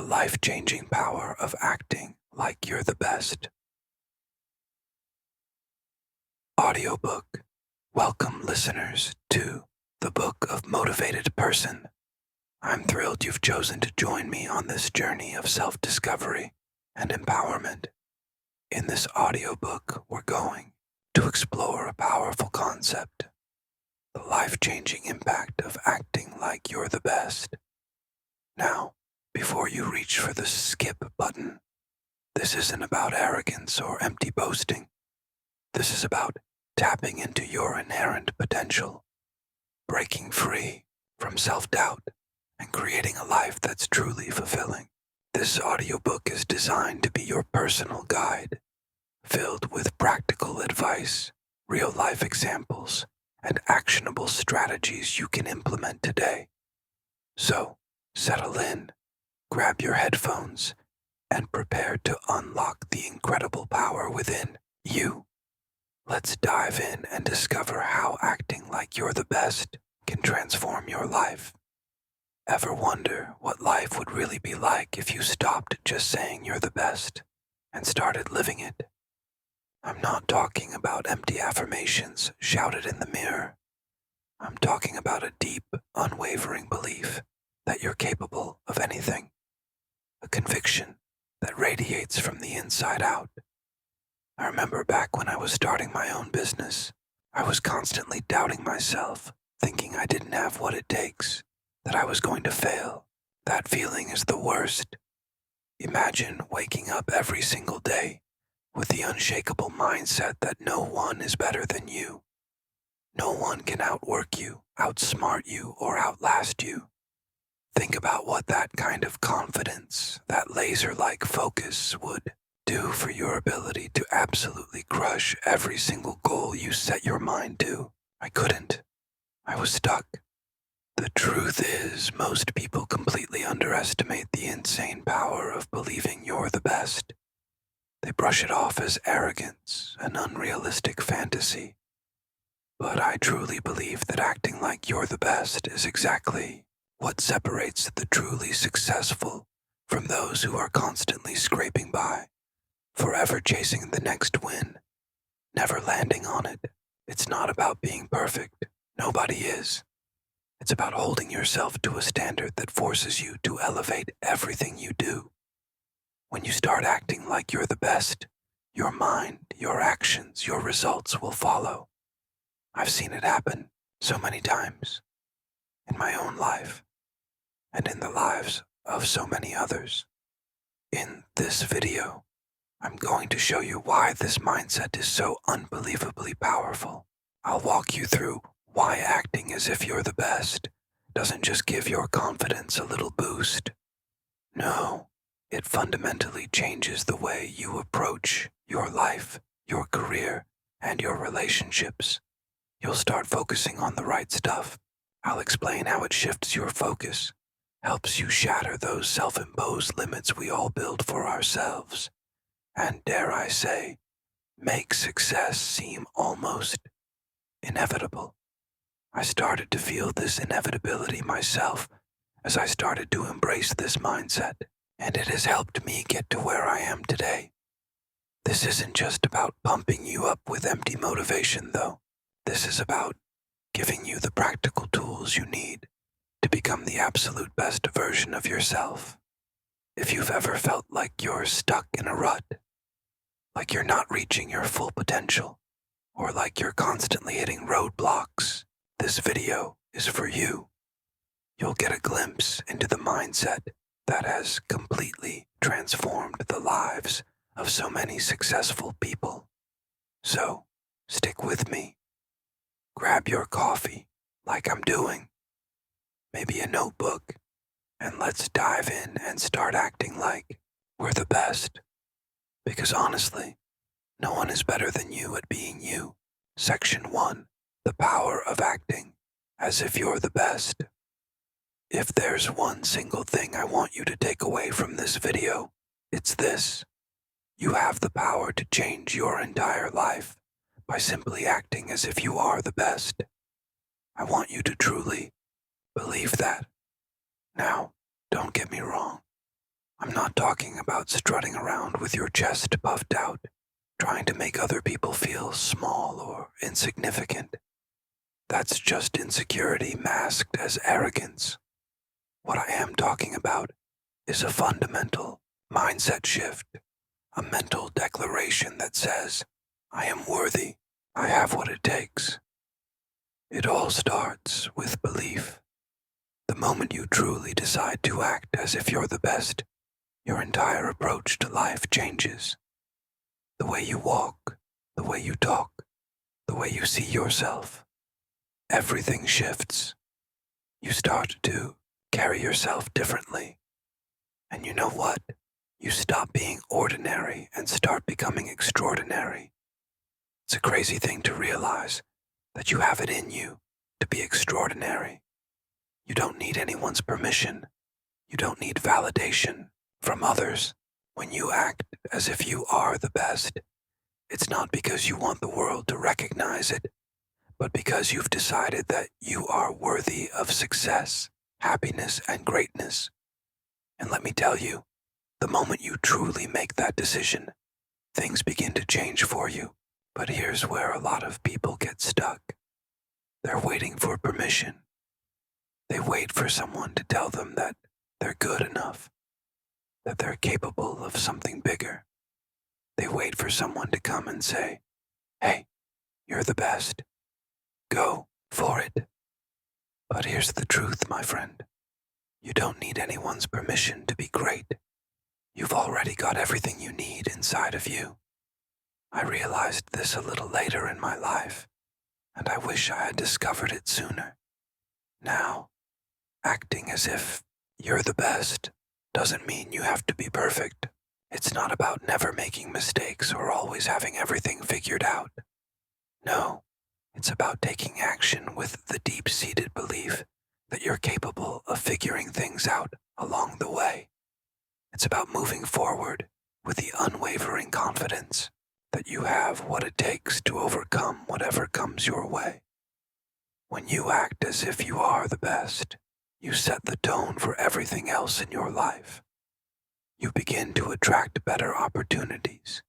life-changing power of acting like you're the best. Audiobook. Welcome, listeners, to the Book of Motivated Person. I'm thrilled you've chosen to join me on this journey of self-discovery and empowerment. In this audiobook, we're going to explore a powerful concept, the life-changing impact of acting like you're the best. Now, before you reach for the skip button, this isn't about arrogance or empty boasting. This is about tapping into your inherent potential, breaking free from self-doubt, and creating a life that's truly fulfilling. This audiobook is designed to be your personal guide, filled with practical advice, real-life examples, and actionable strategies you can implement today. So, settle in, grab your headphones, and prepare to unlock the incredible power within you. Let's dive in and discover how acting like you're the best can transform your life. Ever wonder what life would really be like if you stopped just saying you're the best and started living it? I'm not talking about empty affirmations shouted in the mirror. I'm talking about a deep, unwavering belief that you're capable of anything, a conviction that radiates from the inside out. I remember back when I was starting my own business, I was constantly doubting myself, thinking I didn't have what it takes, that I was going to fail. That feeling is the worst. Imagine waking up every single day with the unshakable mindset that no one is better than you. No one can outwork you, outsmart you, or outlast you. Think about what that kind of confidence, that laser-like focus would do for your ability to absolutely crush every single goal you set your mind to. I couldn't. I was stuck. The truth is, most people completely underestimate the insane power of believing you're the best. They brush it off as arrogance, an unrealistic fantasy. But I truly believe that acting like you're the best is exactly what separates the truly successful from those who are constantly scraping by, forever chasing the next win, never landing on it. It's not about being perfect. Nobody is. It's about holding yourself to a standard that forces you to elevate everything you do. When you start acting like you're the best, your mind, your actions, your results will follow. I've seen it happen so many times in my own life and in the lives of so many others. In this video, I'm going to show you why this mindset is so unbelievably powerful. I'll walk you through why acting as if you're the best doesn't just give your confidence a little boost. No, it fundamentally changes the way you approach your life, your career, and your relationships. You'll start focusing on the right stuff. I'll explain how it shifts your focus, helps you shatter those self-imposed limits we all build for ourselves, and dare I say, make success seem almost inevitable. I started to feel this inevitability myself as I started to embrace this mindset, and it has helped me get to where I am today. This isn't just about pumping you up with empty motivation, though. This is about giving you the practical tools you need to become the absolute best version of yourself. If you've ever felt like you're stuck in a rut, like you're not reaching your full potential, or like you're constantly hitting roadblocks, this video is for you. You'll get a glimpse into the mindset that has completely transformed the lives of so many successful people. So, stick with me. Grab your coffee, like I'm doing, maybe a notebook, and let's dive in and start acting like we're the best. Because honestly, no one is better than you at being you. Section 1, the power of acting as if you're the best. If there's one single thing I want you to take away from this video, it's this. You have the power to change your entire life by simply acting as if you are the best. I want you to truly believe that. Now, don't get me wrong. I'm not talking about strutting around with your chest puffed out, trying to make other people feel small or insignificant. That's just insecurity masked as arrogance. What I am talking about is a fundamental mindset shift, a mental declaration that says, I am worthy, I have what it takes. It all starts with belief. The moment you truly decide to act as if you're the best, your entire approach to life changes. The way you walk, the way you talk, the way you see yourself, everything shifts. You start to carry yourself differently. And you know what? You stop being ordinary and start becoming extraordinary. It's a crazy thing to realize that you have it in you to be extraordinary. You don't need anyone's permission. You don't need validation from others. When you act as if you are the best, it's not because you want the world to recognize it, but because you've decided that you are worthy of success, happiness, and greatness. And let me tell you, the moment you truly make that decision, things begin to change for you. But here's where a lot of people get stuck. They're waiting for permission. They wait for someone to tell them that they're good enough, that they're capable of something bigger. They wait for someone to come and say, hey, you're the best. Go for it. But here's the truth, my friend. You don't need anyone's permission to be great. You've already got everything you need inside of you. I realized this a little later in my life, and I wish I had discovered it sooner. Now, acting as if you're the best doesn't mean you have to be perfect. It's not about never making mistakes or always having everything figured out. No, it's about taking action with the deep-seated belief that you're capable of figuring things out along the way. It's about moving forward with the unwavering confidence that you have what it takes to overcome whatever comes your way. When you act as if you are the best, you set the tone for everything else in your life. You begin to attract better opportunities.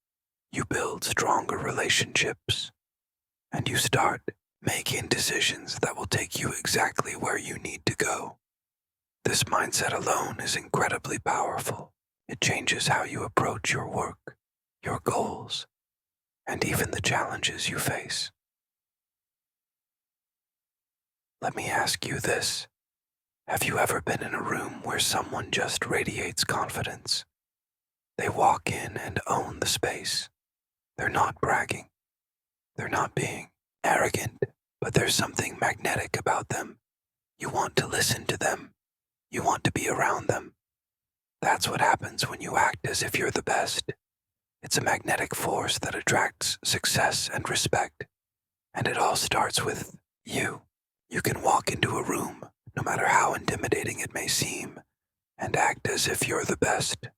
You build stronger relationships. And you start making decisions that will take you exactly where you need to go. This mindset alone is incredibly powerful. It changes how you approach your work, your goals, and even the challenges you face. Let me ask you this. Have you ever been in a room where someone just radiates confidence? They walk in and own the space. They're not bragging. They're not being arrogant, but there's something magnetic about them. You want to listen to them. You want to be around them. That's what happens when you act as if you're the best. It's a magnetic force that attracts success and respect. And it all starts with you. You can walk into a room, no matter how intimidating it may seem, and act as if you're the best.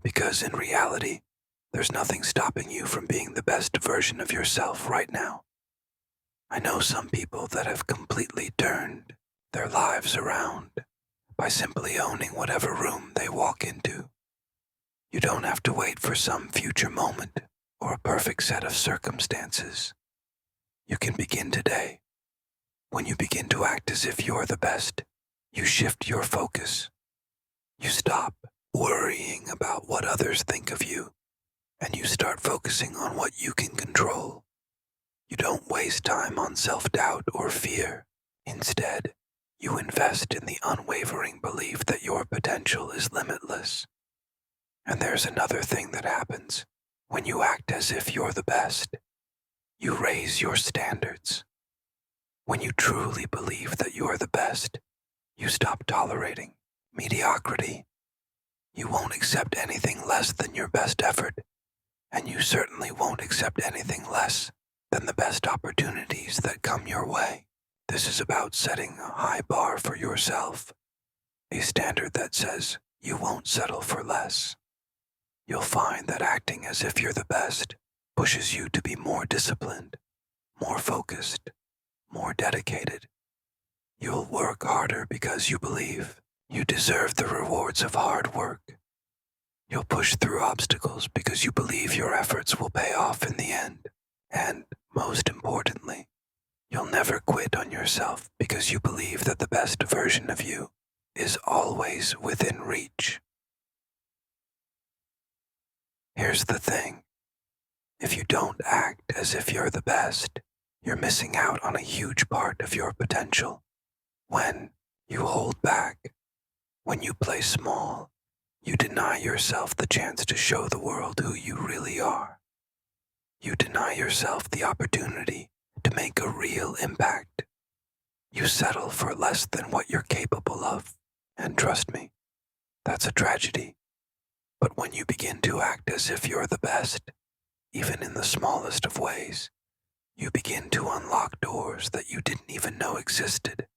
Because in reality, there's nothing stopping you from being the best version of yourself right now. I know some people that have completely turned their lives around by simply owning whatever room they walk into. You don't have to wait for some future moment or a perfect set of circumstances. You can begin today. When you begin to act as if you're the best, you shift your focus. You stop worrying about what others think of you, and you start focusing on what you can control. You don't waste time on self-doubt or fear. Instead, you invest in the unwavering belief that your potential is limitless. And there's another thing that happens. When you act as if you're the best, you raise your standards. When you truly believe that you're the best, you stop tolerating mediocrity. You won't accept anything less than your best effort, and you certainly won't accept anything less than the best opportunities that come your way. This is about setting a high bar for yourself, a standard that says you won't settle for less. You'll find that acting as if you're the best pushes you to be more disciplined, more focused, more dedicated. You'll work harder because you believe you deserve the rewards of hard work. You'll push through obstacles because you believe your efforts will pay off in the end. And most importantly, you'll never quit on yourself because you believe that the best version of you is always within reach. Here's the thing. If you don't act as if you're the best, you're missing out on a huge part of your potential. When you hold back, when you play small, you deny yourself the chance to show the world who you really are. You deny yourself the opportunity to make a real impact. You settle for less than what you're capable of, and trust me, that's a tragedy. But when you begin to act as if you're the best, even in the smallest of ways, you begin to unlock doors that you didn't even know existed.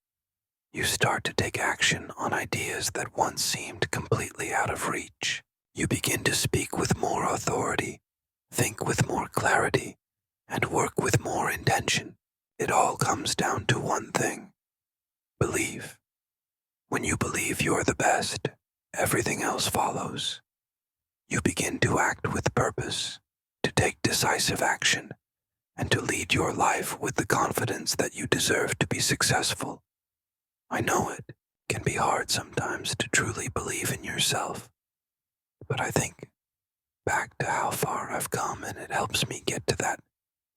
You start to take action on ideas that once seemed completely out of reach. You begin to speak with more authority, think with more clarity, and work with more intention. It all comes down to one thing: believe. When you believe you're the best, everything else follows. You begin to act with purpose, to take decisive action, and to lead your life with the confidence that you deserve to be successful. I know it can be hard sometimes to truly believe in yourself, but I think back to how far I've come, and it helps me get to that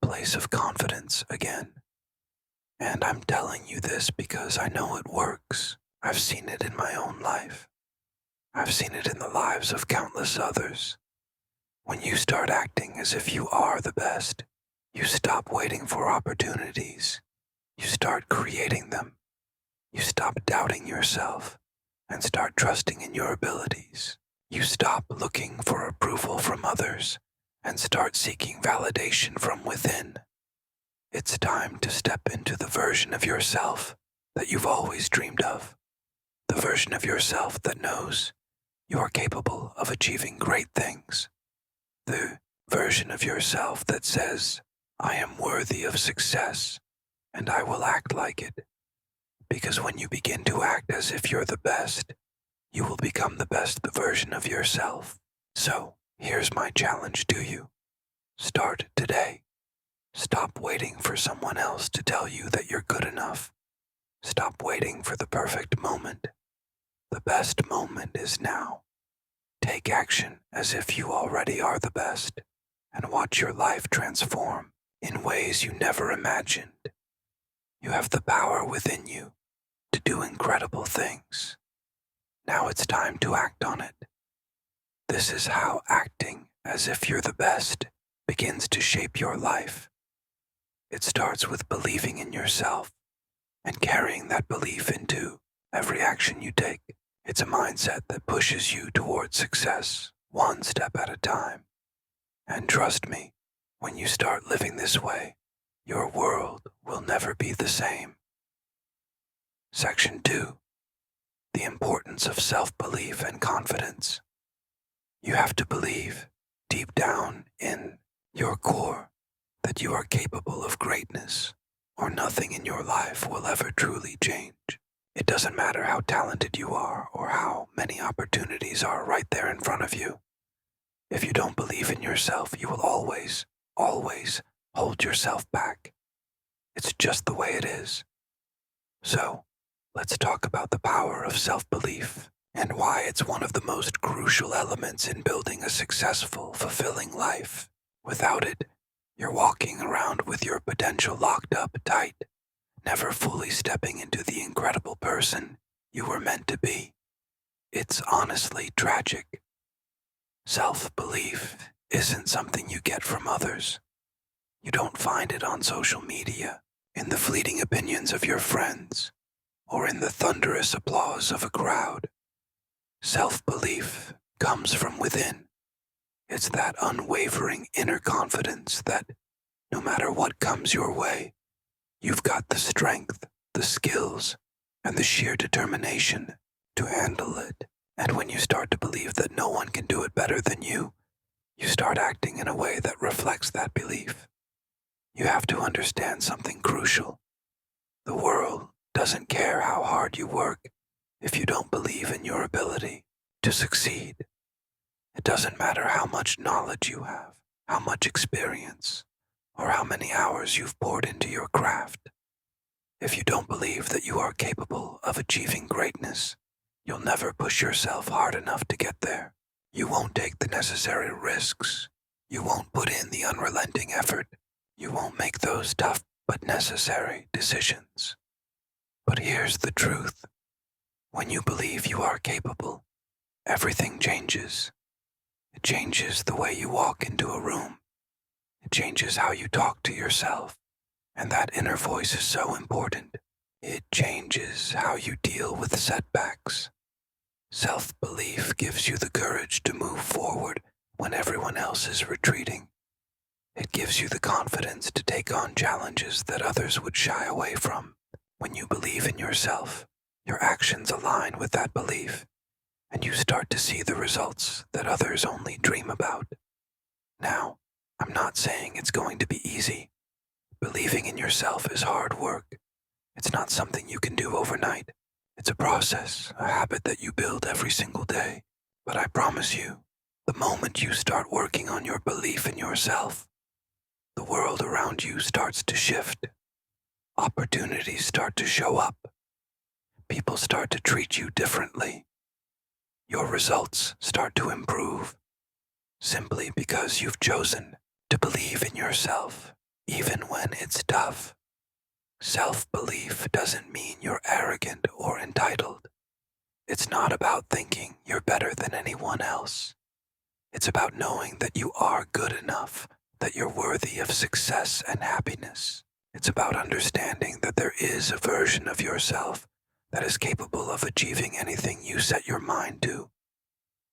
place of confidence again. And I'm telling you this because I know it works. I've seen it in my own life. I've seen it in the lives of countless others. When you start acting as if you are the best, you stop waiting for opportunities. You start creating them. You stop doubting yourself and start trusting in your abilities. You stop looking for approval from others and start seeking validation from within. It's time to step into the version of yourself that you've always dreamed of. The version of yourself that knows you are capable of achieving great things. The version of yourself that says, I am worthy of success and I will act like it. Because when you begin to act as if you're the best, you will become the best version of yourself. So, here's my challenge to you. Start today. Stop waiting for someone else to tell you that you're good enough. Stop waiting for the perfect moment. The best moment is now. Take action as if you already are the best, and watch your life transform in ways you never imagined. You have the power within you to do incredible things. Now it's time to act on it. This is how acting as if you're the best begins to shape your life. It starts with believing in yourself and carrying that belief into every action you take. It's a mindset that pushes you towards success, one step at a time. And trust me, when you start living this way, your world will never be the same. Section 2. The importance of self-belief and confidence. You have to believe, deep down in your core, that you are capable of greatness, or nothing in your life will ever truly change. It doesn't matter how talented you are or how many opportunities are right there in front of you. If you don't believe in yourself, you will always hold yourself back. It's just the way it is. So, let's talk about the power of self-belief and why it's one of the most crucial elements in building a successful, fulfilling life. Without it, you're walking around with your potential locked up tight, never fully stepping into the incredible person you were meant to be. It's honestly tragic. Self-belief isn't something you get from others. You don't find it on social media, in the fleeting opinions of your friends, or in the thunderous applause of a crowd. Self-belief comes from within. It's that unwavering inner confidence that, no matter what comes your way, you've got the strength, the skills, and the sheer determination to handle it. And when you start to believe that no one can do it better than you start acting in a way that reflects that belief. You have to understand something crucial. The world doesn't care how hard you work if you don't believe in your ability to succeed. It doesn't matter how much knowledge you have, how much experience, or how many hours you've poured into your craft. If you don't believe that you are capable of achieving greatness, you'll never push yourself hard enough to get there. You won't take the necessary risks. You won't put in the unrelenting effort. You won't make those tough but necessary decisions. But here's the truth. When you believe you are capable, everything changes. It changes the way you walk into a room. It changes how you talk to yourself. And that inner voice is so important. It changes how you deal with setbacks. Self-belief gives you the courage to move forward when everyone else is retreating. It gives you the confidence to take on challenges that others would shy away from. When you believe in yourself, your actions align with that belief, and you start to see the results that others only dream about. Now, I'm not saying it's going to be easy. Believing in yourself is hard work. It's not something you can do overnight. It's a process, a habit that you build every single day. But I promise you, the moment you start working on your belief in yourself, the world around you starts to shift. Opportunities start to show up. People start to treat you differently. Your results start to improve, simply because you've chosen to believe in yourself, even when it's tough. Self-belief doesn't mean you're arrogant or entitled. It's not about thinking you're better than anyone else. It's about knowing that you are good enough, that you're worthy of success and happiness. It's about understanding that there is a version of yourself that is capable of achieving anything you set your mind to.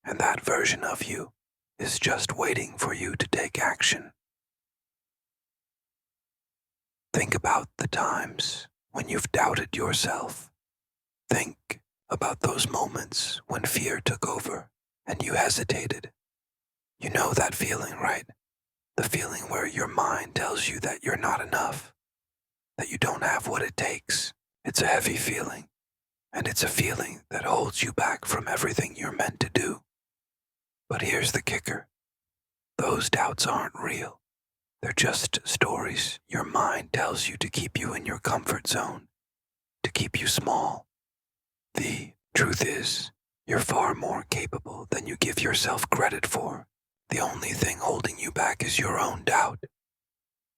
And that version of you is just waiting for you to take action. Think about the times when you've doubted yourself. Think about those moments when fear took over and you hesitated. You know that feeling, right? The feeling where your mind tells you that you're not enough, that you don't have what it takes. It's a heavy feeling, and it's a feeling that holds you back from everything you're meant to do. But here's the kicker. Those doubts aren't real. They're just stories your mind tells you to keep you in your comfort zone, to keep you small. The truth is, you're far more capable than you give yourself credit for. The only thing holding you back is your own doubt.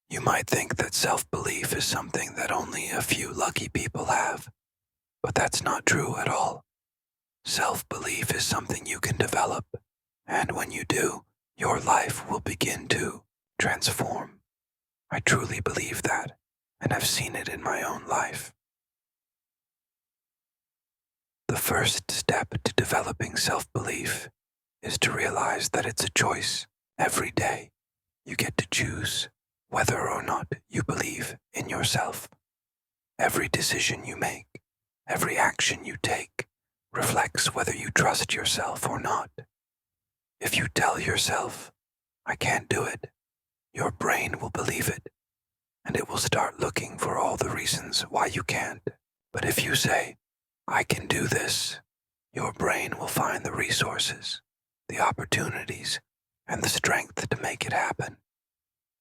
You might think that self-belief is something that only a few lucky people have, but that's not true at all. Self-belief is something you can develop, and when you do, your life will begin to transform. I truly believe that, and I've seen it in my own life. The first step to developing self-belief is to realize that it's a choice. Every day, you get to choose whether or not you believe in yourself. Every decision you make, every action you take, reflects whether you trust yourself or not. If you tell yourself, "I can't do it," your brain will believe it, and it will start looking for all the reasons why you can't. But if you say, "I can do this," your brain will find the resources, the opportunities, and the strength to make it happen.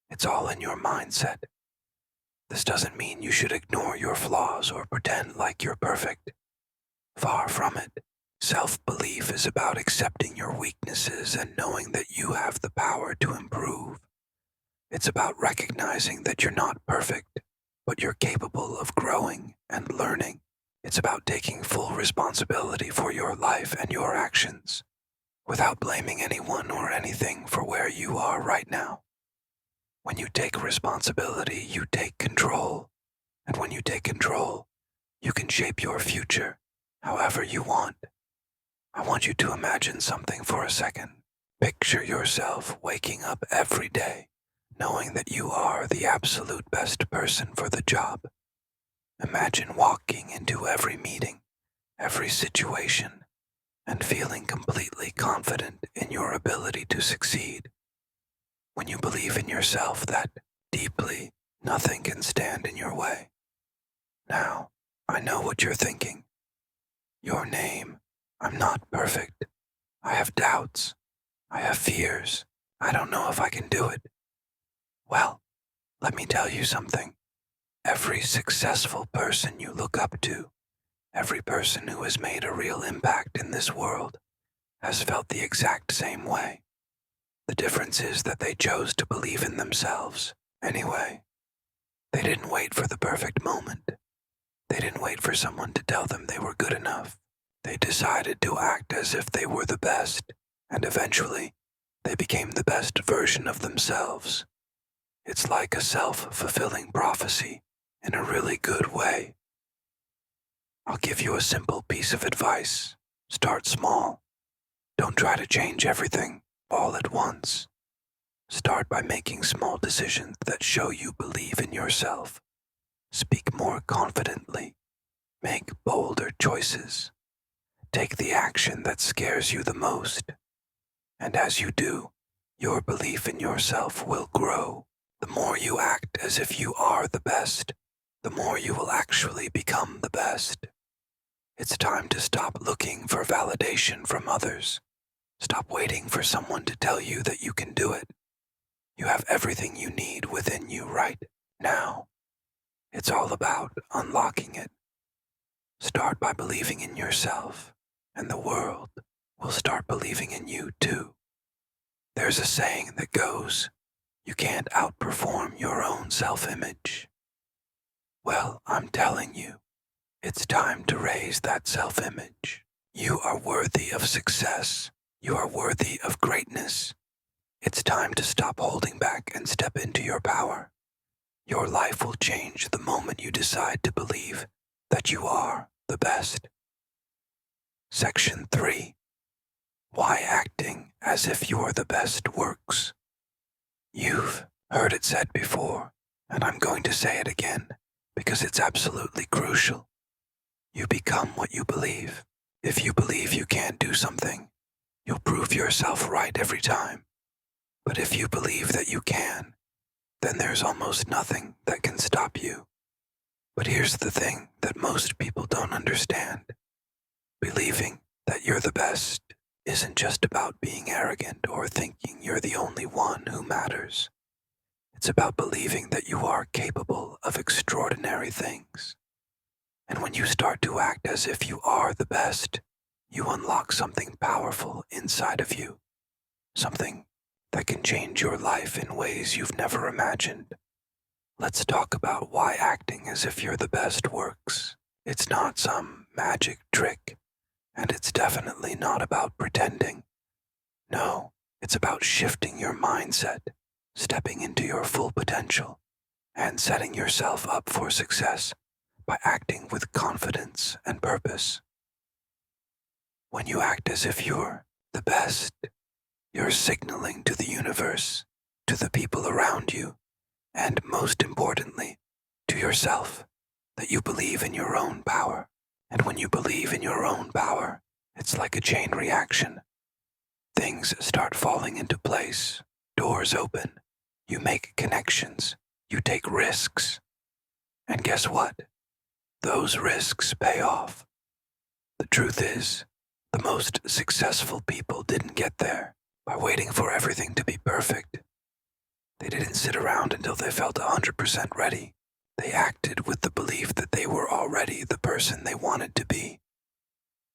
It's all in your mindset. This doesn't mean you should ignore your flaws or pretend like you're perfect. Far from it. Self-belief is about accepting your weaknesses and knowing that you have the power to improve. It's about recognizing that you're not perfect, but you're capable of growing and learning. It's about taking full responsibility for your life and your actions, without blaming anyone or anything for where you are right now. When you take responsibility, you take control. And when you take control, you can shape your future however you want. I want you to imagine something for a second. Picture yourself waking up every day, knowing that you are the absolute best person for the job. Imagine walking into every meeting, every situation, and feeling completely confident in your ability to succeed. When you believe in yourself that deeply, nothing can stand in your way. Now, I know what you're thinking. Your name, I'm not perfect. I have doubts. I have fears. I don't know if I can do it. Well, let me tell you something. Every successful person you look up to, every person who has made a real impact in this world, has felt the exact same way. The difference is that they chose to believe in themselves anyway. They didn't wait for the perfect moment. They didn't wait for someone to tell them they were good enough. They decided to act as if they were the best, and eventually, they became the best version of themselves. It's like a self-fulfilling prophecy in a really good way. I'll give you a simple piece of advice. Start small. Don't try to change everything all at once. Start by making small decisions that show you believe in yourself. Speak more confidently. Make bolder choices. Take the action that scares you the most. And as you do, your belief in yourself will grow. The more you act as if you are the best, the more you will actually become the best. It's time to stop looking for validation from others. Stop waiting for someone to tell you that you can do it. You have everything you need within you right now. It's all about unlocking it. Start by believing in yourself, and the world will start believing in you too. There's a saying that goes, you can't outperform your own self-image. Well, I'm telling you, it's time to raise that self-image. You are worthy of success. You are worthy of greatness. It's time to stop holding back and step into your power. Your life will change the moment you decide to believe that you are the best. Section 3. Why acting as if you are the best works. You've heard it said before, and I'm going to say it again because it's absolutely crucial. You become what you believe. If you believe you can't do something, you'll prove yourself right every time. But if you believe that you can, then there's almost nothing that can stop you. But here's the thing that most people don't understand. Believing that you're the best isn't just about being arrogant or thinking you're the only one who matters. It's about believing that you are capable of extraordinary things. And when you start to act as if you are the best, you unlock something powerful inside of you. Something that can change your life in ways you've never imagined. Let's talk about why acting as if you're the best works. It's not some magic trick, and it's definitely not about pretending. No, it's about shifting your mindset, stepping into your full potential, and setting yourself up for success by acting with confidence and purpose. When you act as if you're the best, you're signaling to the universe, to the people around you, and most importantly, to yourself, that you believe in your own power. And when you believe in your own power, it's like a chain reaction. Things start falling into place, doors open, you make connections, you take risks. And guess what? Those risks pay off. The truth is, the most successful people didn't get there by waiting for everything to be perfect. They didn't sit around until they felt 100% ready. They acted with the belief that they were already the person they wanted to be.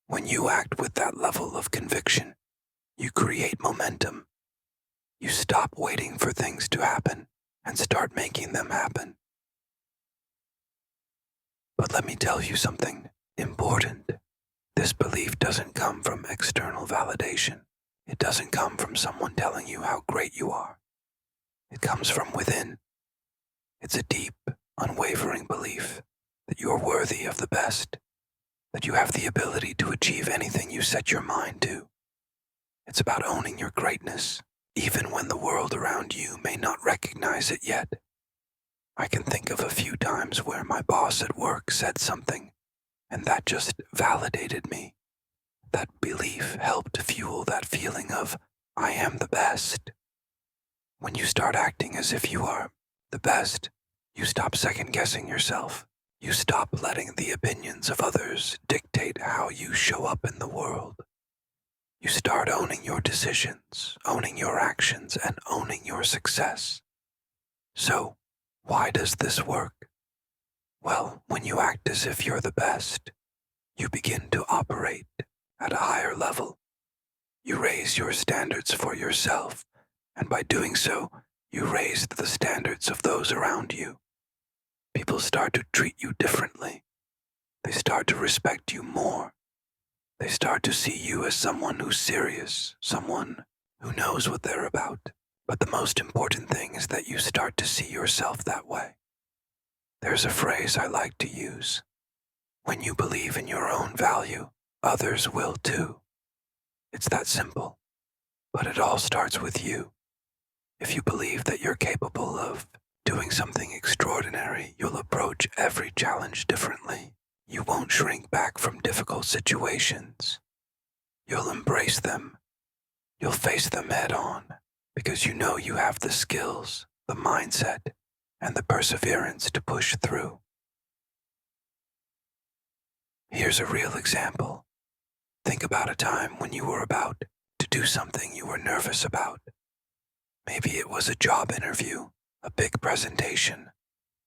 When you act with that level of conviction, you create momentum. You stop waiting for things to happen and start making them happen. But let me tell you something important. This belief doesn't come from external validation. It doesn't come from someone telling you how great you are. It comes from within. It's a deep, unwavering belief that you are worthy of the best, that you have the ability to achieve anything you set your mind to. It's about owning your greatness, even when the world around you may not recognize it yet. I can think of a few times where my boss at work said something, and that just validated me. That belief helped fuel that feeling of, I am the best. When you start acting as if you are the best, you stop second-guessing yourself. You stop letting the opinions of others dictate how you show up in the world. You start owning your decisions, owning your actions, and owning your success. So, why does this work? Well, when you act as if you're the best, you begin to operate at a higher level. You raise your standards for yourself, and by doing so, you raise the standards of those around you. People start to treat you differently. They start to respect you more. They start to see you as someone who's serious, someone who knows what they're about. But the most important thing is that you start to see yourself that way. There's a phrase I like to use. When you believe in your own value, others will too. It's that simple. But it all starts with you. If you believe that you're capable of doing something extraordinary, you'll approach every challenge differently. You won't shrink back from difficult situations. You'll embrace them. You'll face them head on because you know you have the skills, the mindset, and the perseverance to push through. Here's a real example. Think about a time when you were about to do something you were nervous about. Maybe it was a job interview, a big presentation,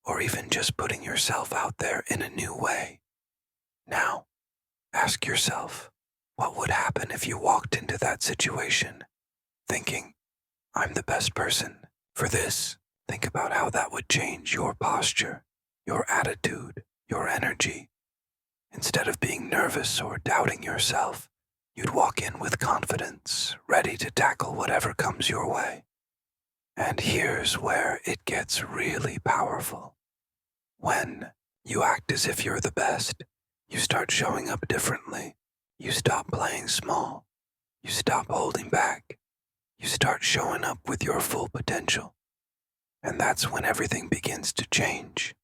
or even just putting yourself out there in a new way. Now, ask yourself, what would happen if you walked into that situation thinking, I'm the best person for this? Think about how that would change your posture, your attitude, your energy. Instead of being nervous or doubting yourself, you'd walk in with confidence, ready to tackle whatever comes your way. And here's where it gets really powerful. When you act as if you're the best, you start showing up differently. You stop playing small. You stop holding back. You start showing up with your full potential. And that's when everything begins to change.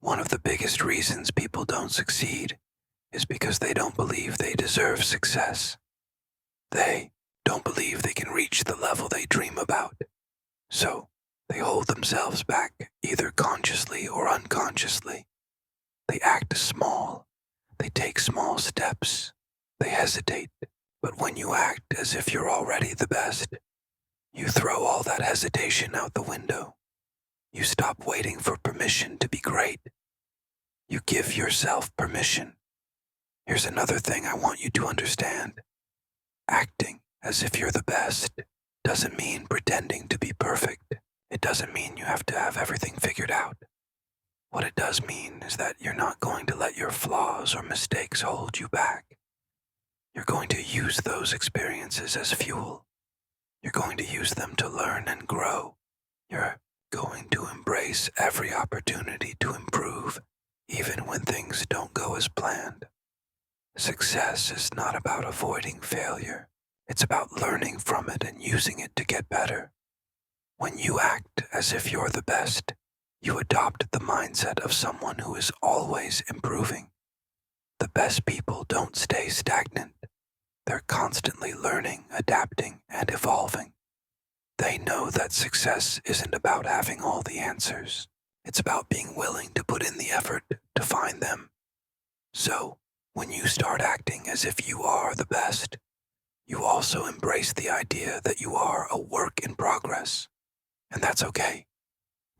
One of the biggest reasons people don't succeed is because they don't believe they deserve success. They don't believe they can reach the level they dream about. So, they hold themselves back, either consciously or unconsciously. They act small. They take small steps. They hesitate. But when you act as if you're already the best, you throw all that hesitation out the window. You stop waiting for permission to be great. You give yourself permission. Here's another thing I want you to understand. Acting as if you're the best doesn't mean pretending to be perfect. It doesn't mean you have to have everything figured out. What it does mean is that you're not going to let your flaws or mistakes hold you back. You're going to use those experiences as fuel. You're going to use them to learn and grow. You're going to embrace every opportunity to improve, even when things don't go as planned. Success is not about avoiding failure. It's about learning from it and using it to get better. When you act as if you're the best, you adopt the mindset of someone who is always improving. The best people don't stay stagnant. They're constantly learning, adapting, and evolving. They know that success isn't about having all the answers. It's about being willing to put in the effort to find them. So, when you start acting as if you are the best, you also embrace the idea that you are a work in progress. And that's okay,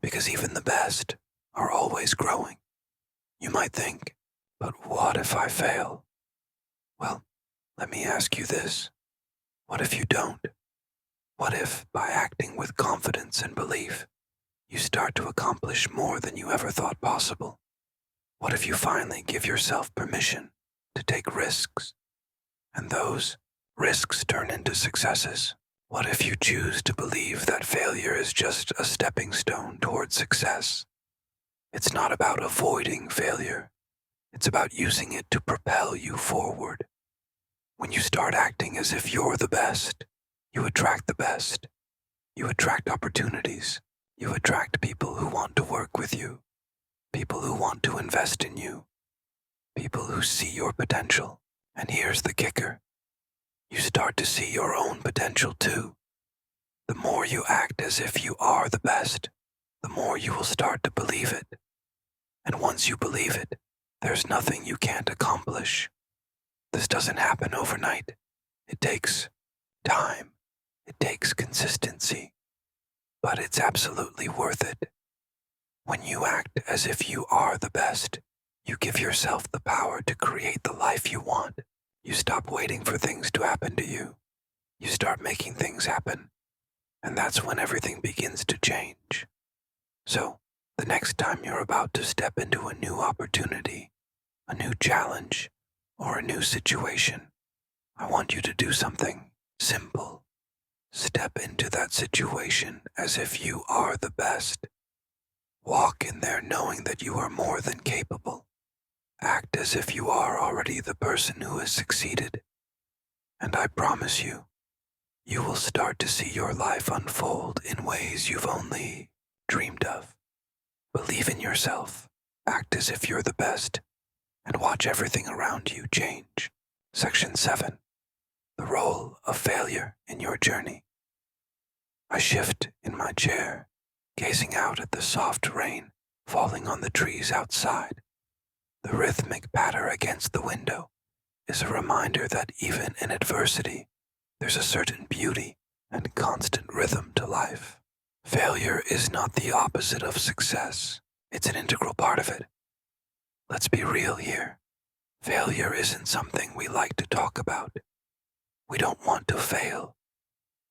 because even the best are always growing. You might think, but what if I fail? Well, let me ask you this. What if you don't? What if, by acting with confidence and belief, you start to accomplish more than you ever thought possible? What if you finally give yourself permission to take risks, and those risks turn into successes? What if you choose to believe that failure is just a stepping stone towards success? It's not about avoiding failure. It's about using it to propel you forward. When you start acting as if you're the best, you attract the best. You attract opportunities. You attract people who want to work with you, people who want to invest in you, people who see your potential. And here's the kicker. You start to see your own potential too. The more you act as if you are the best, the more you will start to believe it. And once you believe it, there's nothing you can't accomplish. This doesn't happen overnight. It takes time. It takes consistency. But it's absolutely worth it. When you act as if you are the best, you give yourself the power to create the life you want. You stop waiting for things to happen to you. You start making things happen. And that's when everything begins to change. So, the next time you're about to step into a new opportunity, a new challenge, or a new situation, I want you to do something simple. Step into that situation as if you are the best. Walk in there knowing that you are more than capable. Act as if you are already the person who has succeeded. And I promise you, you will start to see your life unfold in ways you've only dreamed of. Believe in yourself, act as if you're the best, and watch everything around you change. Section 7. The role of failure in your journey. I shift in my chair, gazing out at the soft rain falling on the trees outside. The rhythmic patter against the window is a reminder that even in adversity, there's a certain beauty and constant rhythm to life. Failure is not the opposite of success. It's an integral part of it. Let's be real here. Failure isn't something we like to talk about. We don't want to fail.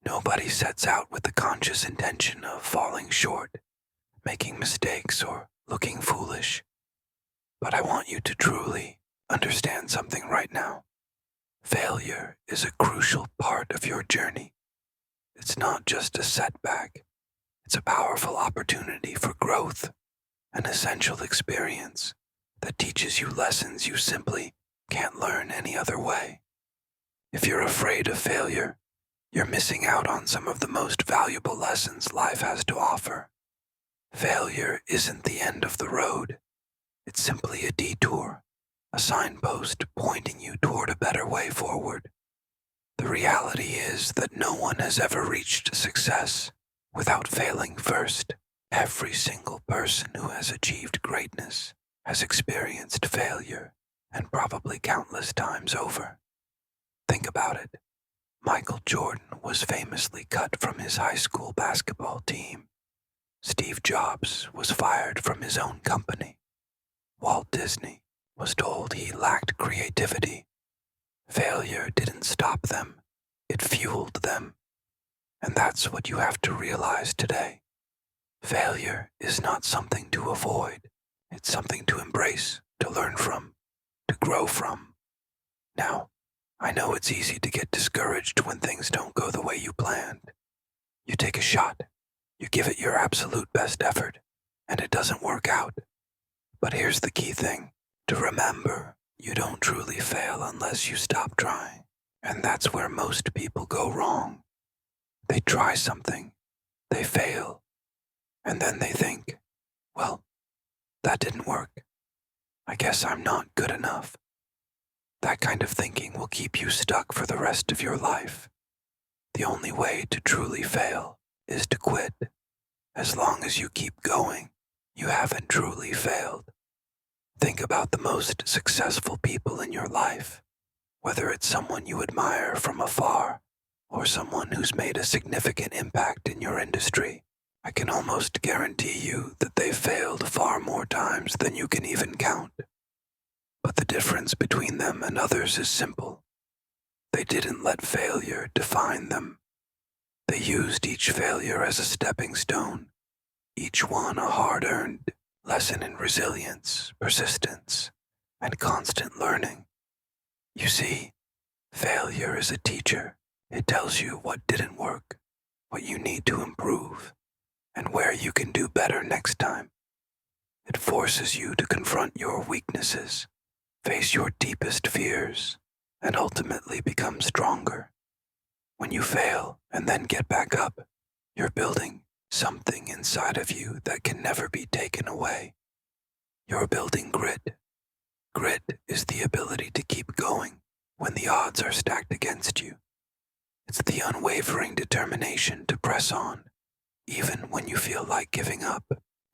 Nobody sets out with the conscious intention of falling short, making mistakes, or looking foolish. But I want you to truly understand something right now. Failure is a crucial part of your journey. It's not just a setback. It's a powerful opportunity for growth, an essential experience that teaches you lessons you simply can't learn any other way. If you're afraid of failure, you're missing out on some of the most valuable lessons life has to offer. Failure isn't the end of the road. It's simply a detour, a signpost pointing you toward a better way forward. The reality is that no one has ever reached success without failing first. Every single person who has achieved greatness has experienced failure, and probably countless times over. Think about it. Michael Jordan was famously cut from his high school basketball team. Steve Jobs was fired from his own company. Walt Disney was told he lacked creativity. Failure didn't stop them. It fueled them. And that's what you have to realize today. Failure is not something to avoid. It's something to embrace, to learn from, to grow from. Now, I know it's easy to get discouraged when things don't go the way you planned. You take a shot, you give it your absolute best effort, and it doesn't work out. But here's the key thing, to remember, you don't truly fail unless you stop trying. And that's where most people go wrong. They try something, they fail, and then they think, well, that didn't work. I guess I'm not good enough. That kind of thinking will keep you stuck for the rest of your life. The only way to truly fail is to quit. As long as you keep going, you haven't truly failed. Think about the most successful people in your life, whether it's someone you admire from afar or someone who's made a significant impact in your industry. I can almost guarantee you that they've failed far more times than you can even count. But the difference between them and others is simple. They didn't let failure define them. They used each failure as a stepping stone, each one a hard-earned lesson in resilience, persistence, and constant learning. You see, failure is a teacher. It tells you what didn't work, what you need to improve, and where you can do better next time. It forces you to confront your weaknesses, face your deepest fears, and ultimately become stronger. When you fail and then get back up, you're building something inside of you that can never be taken away. You're building grit. Grit is the ability to keep going when the odds are stacked against you. It's the unwavering determination to press on, even when you feel like giving up.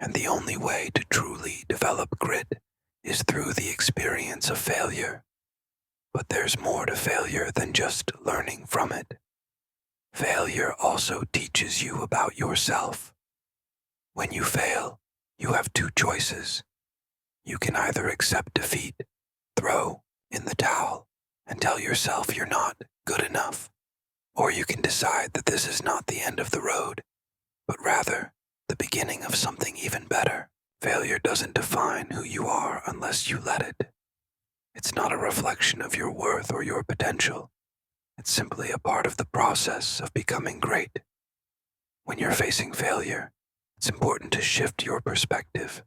And the only way to truly develop grit is through the experience of failure. But there's more to failure than just learning from it. Failure also teaches you about yourself. When you fail, you have two choices. You can either accept defeat, throw in the towel, and tell yourself you're not good enough, or you can decide that this is not the end of the road, but rather the beginning of something even better. Failure doesn't define who you are unless you let it. It's not a reflection of your worth or your potential. It's simply a part of the process of becoming great. When you're facing failure, it's important to shift your perspective.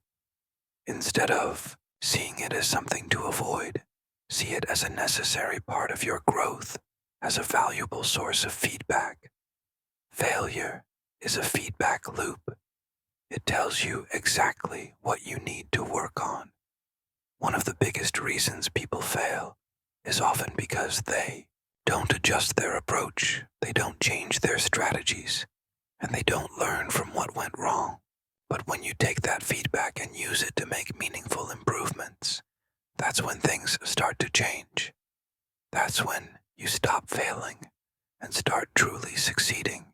Instead of seeing it as something to avoid, see it as a necessary part of your growth, as a valuable source of feedback. Failure is a feedback loop. It tells you exactly what you need to work on. One of the biggest reasons people fail is often because they don't adjust their approach, they don't change their strategies, and they don't learn from what went wrong. But when you take that feedback and use it to make meaningful improvements, that's when things start to change. That's when you stop failing and start truly succeeding.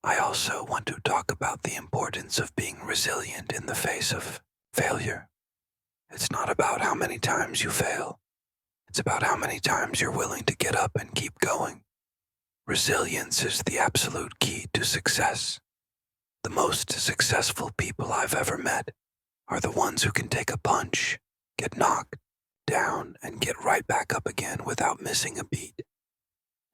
I also want to talk about the importance of being resilient in the face of failure. It's not about how many times you fail. It's about how many times you're willing to get up and keep going. Resilience is the absolute key to success. The most successful people I've ever met are the ones who can take a punch, get knocked down, and get right back up again without missing a beat.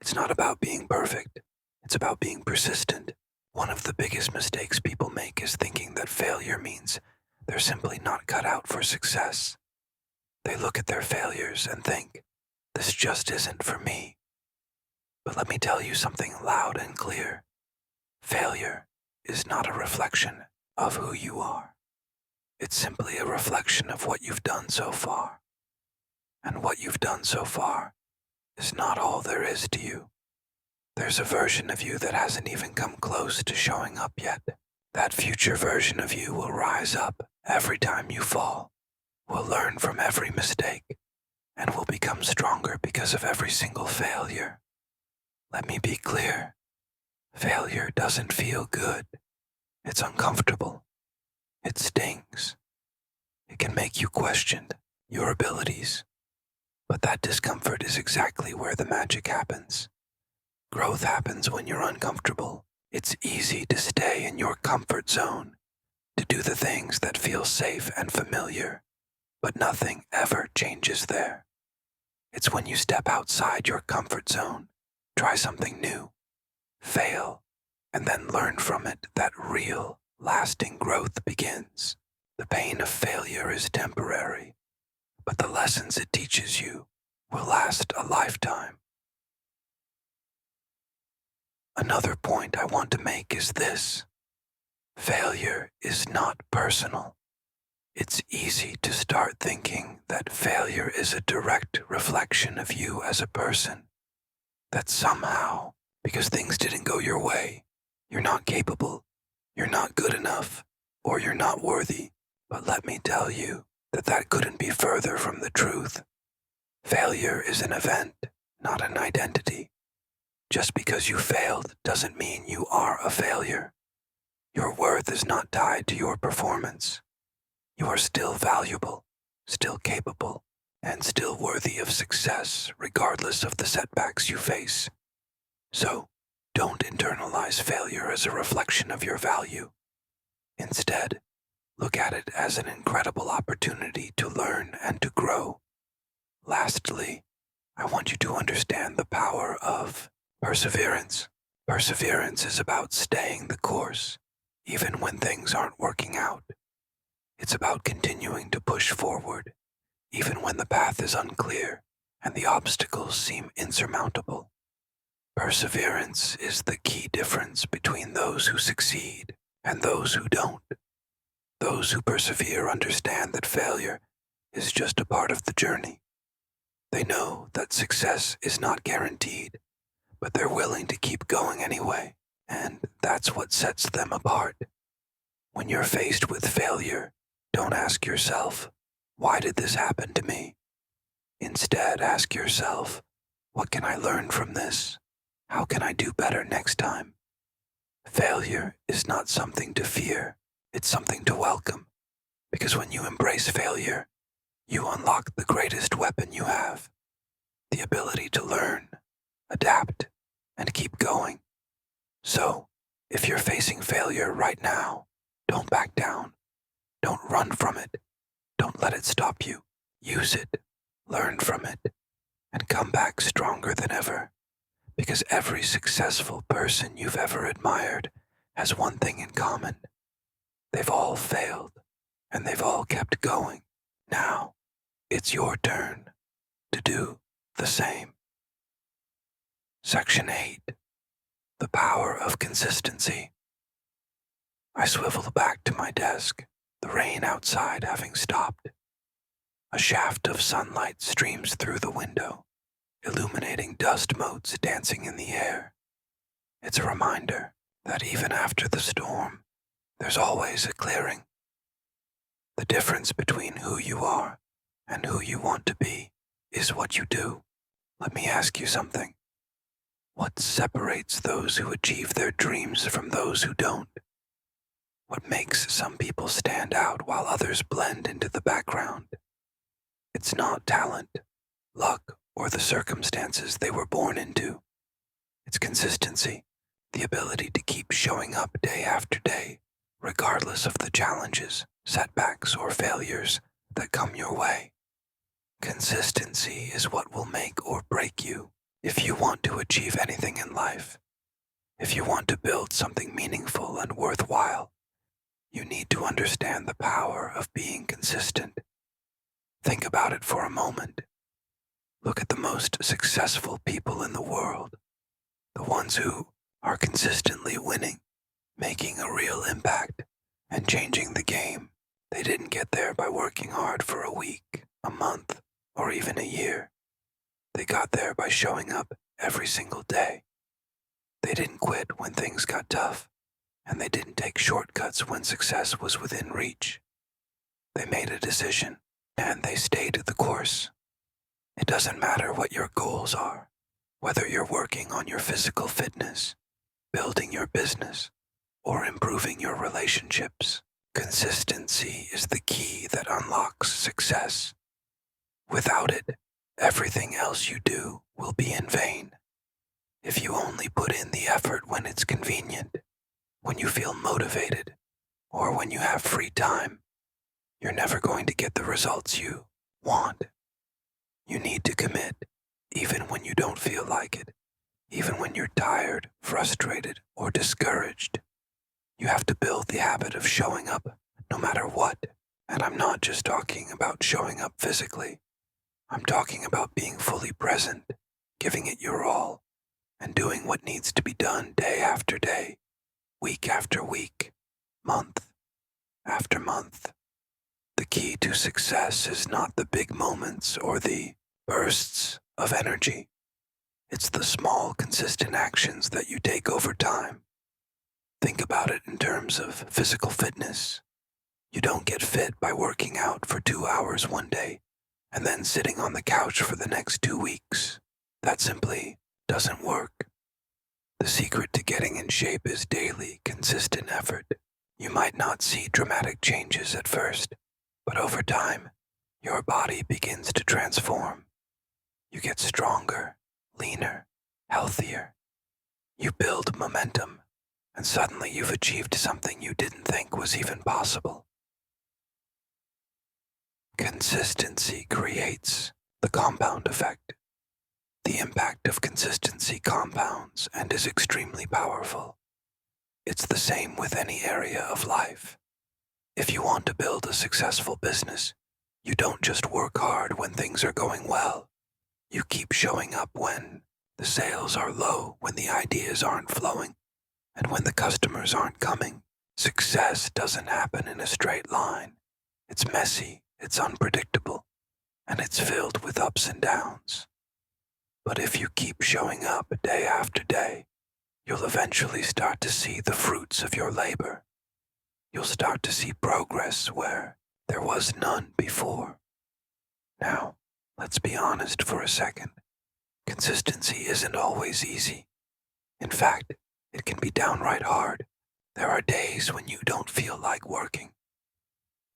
It's not about being perfect. It's about being persistent. One of the biggest mistakes people make is thinking that failure means they're simply not cut out for success. They look at their failures and think, this just isn't for me. But let me tell you something loud and clear. Failure is not a reflection of who you are. It's simply a reflection of what you've done so far. And what you've done so far is not all there is to you. There's a version of you that hasn't even come close to showing up yet. That future version of you will rise up every time you fall, will learn from every mistake, and will become stronger because of every single failure. Let me be clear. Failure doesn't feel good. It's uncomfortable. It stings. It can make you question your abilities. But that discomfort is exactly where the magic happens. Growth happens when you're uncomfortable. It's easy to stay in your comfort zone, to do the things that feel safe and familiar, but nothing ever changes there. It's when you step outside your comfort zone, try something new, fail, and then learn from it that real, lasting growth begins. The pain of failure is temporary, but the lessons it teaches you will last a lifetime. Another point I want to make is this. Failure is not personal. It's easy to start thinking that failure is a direct reflection of you as a person. That somehow, because things didn't go your way, you're not capable, you're not good enough, or you're not worthy. But let me tell you that couldn't be further from the truth. Failure is an event, not an identity. Just because you failed doesn't mean you are a failure. Your worth is not tied to your performance. You are still valuable, still capable, and still worthy of success regardless of the setbacks you face. So, don't internalize failure as a reflection of your value. Instead, look at it as an incredible opportunity to learn and to grow. Lastly, I want you to understand the power of perseverance. Perseverance is about staying the course, even when things aren't working out. It's about continuing to push forward, even when the path is unclear and the obstacles seem insurmountable. Perseverance is the key difference between those who succeed and those who don't. Those who persevere understand that failure is just a part of the journey. They know that success is not guaranteed, but they're willing to keep going anyway, and that's what sets them apart. When you're faced with failure, don't ask yourself, why did this happen to me? Instead, ask yourself, what can I learn from this? How can I do better next time? Failure is not something to fear, it's something to welcome, because when you embrace failure, you unlock the greatest weapon you have, the ability to learn, adapt, and keep going. So, if you're facing failure right now, don't back down. Don't run from it. Don't let it stop you. Use it, learn from it, and come back stronger than ever. Because every successful person you've ever admired has one thing in common. They've all failed, and they've all kept going. Now, it's your turn to do the same. Section 8. The Power of Consistency. I swivel back to my desk, the rain outside having stopped. A shaft of sunlight streams through the window, illuminating dust motes dancing in the air. It's a reminder that even after the storm, there's always a clearing. The difference between who you are and who you want to be is what you do. Let me ask you something. What separates those who achieve their dreams from those who don't? What makes some people stand out while others blend into the background? It's not talent, luck, or the circumstances they were born into. It's consistency, the ability to keep showing up day after day, regardless of the challenges, setbacks, or failures that come your way. Consistency is what will make or break you if you want to achieve anything in life. If you want to build something meaningful and worthwhile, you need to understand the power of being consistent. Think about it for a moment. Look at the most successful people in the world, the ones who are consistently winning, making a real impact, and changing the game. They didn't get there by working hard for a week, a month, or even a year. They got there by showing up every single day. They didn't quit when things got tough, and they didn't take shortcuts when success was within reach. They made a decision, and they stayed the course. It doesn't matter what your goals are, whether you're working on your physical fitness, building your business, or improving your relationships. Consistency is the key that unlocks success. Without it, everything else you do will be in vain. If you only put in the effort when it's convenient, when you feel motivated, or when you have free time, you're never going to get the results you want. You need to commit, even when you don't feel like it, even when you're tired, frustrated, or discouraged. You have to build the habit of showing up no matter what. And I'm not just talking about showing up physically. I'm talking about being fully present, giving it your all, and doing what needs to be done day after day, week after week, month after month. The key to success is not the big moments or the bursts of energy. It's the small, consistent actions that you take over time. Think about it in terms of physical fitness. You don't get fit by working out for 2 hours one day and then sitting on the couch for the next 2 weeks. That simply doesn't work. The secret to getting in shape is daily, consistent effort. You might not see dramatic changes at first, but over time, your body begins to transform. You get stronger, leaner, healthier. You build momentum, and suddenly you've achieved something you didn't think was even possible. Consistency creates the compound effect. The impact of consistency compounds and is extremely powerful. It's the same with any area of life. If you want to build a successful business, you don't just work hard when things are going well. You keep showing up when the sales are low, when the ideas aren't flowing, and when the customers aren't coming. Success doesn't happen in a straight line. It's messy, it's unpredictable, and it's filled with ups and downs. But if you keep showing up day after day, you'll eventually start to see the fruits of your labor. You'll start to see progress where there was none before. Now, let's be honest for a second. Consistency isn't always easy. In fact, it can be downright hard. There are days when you don't feel like working.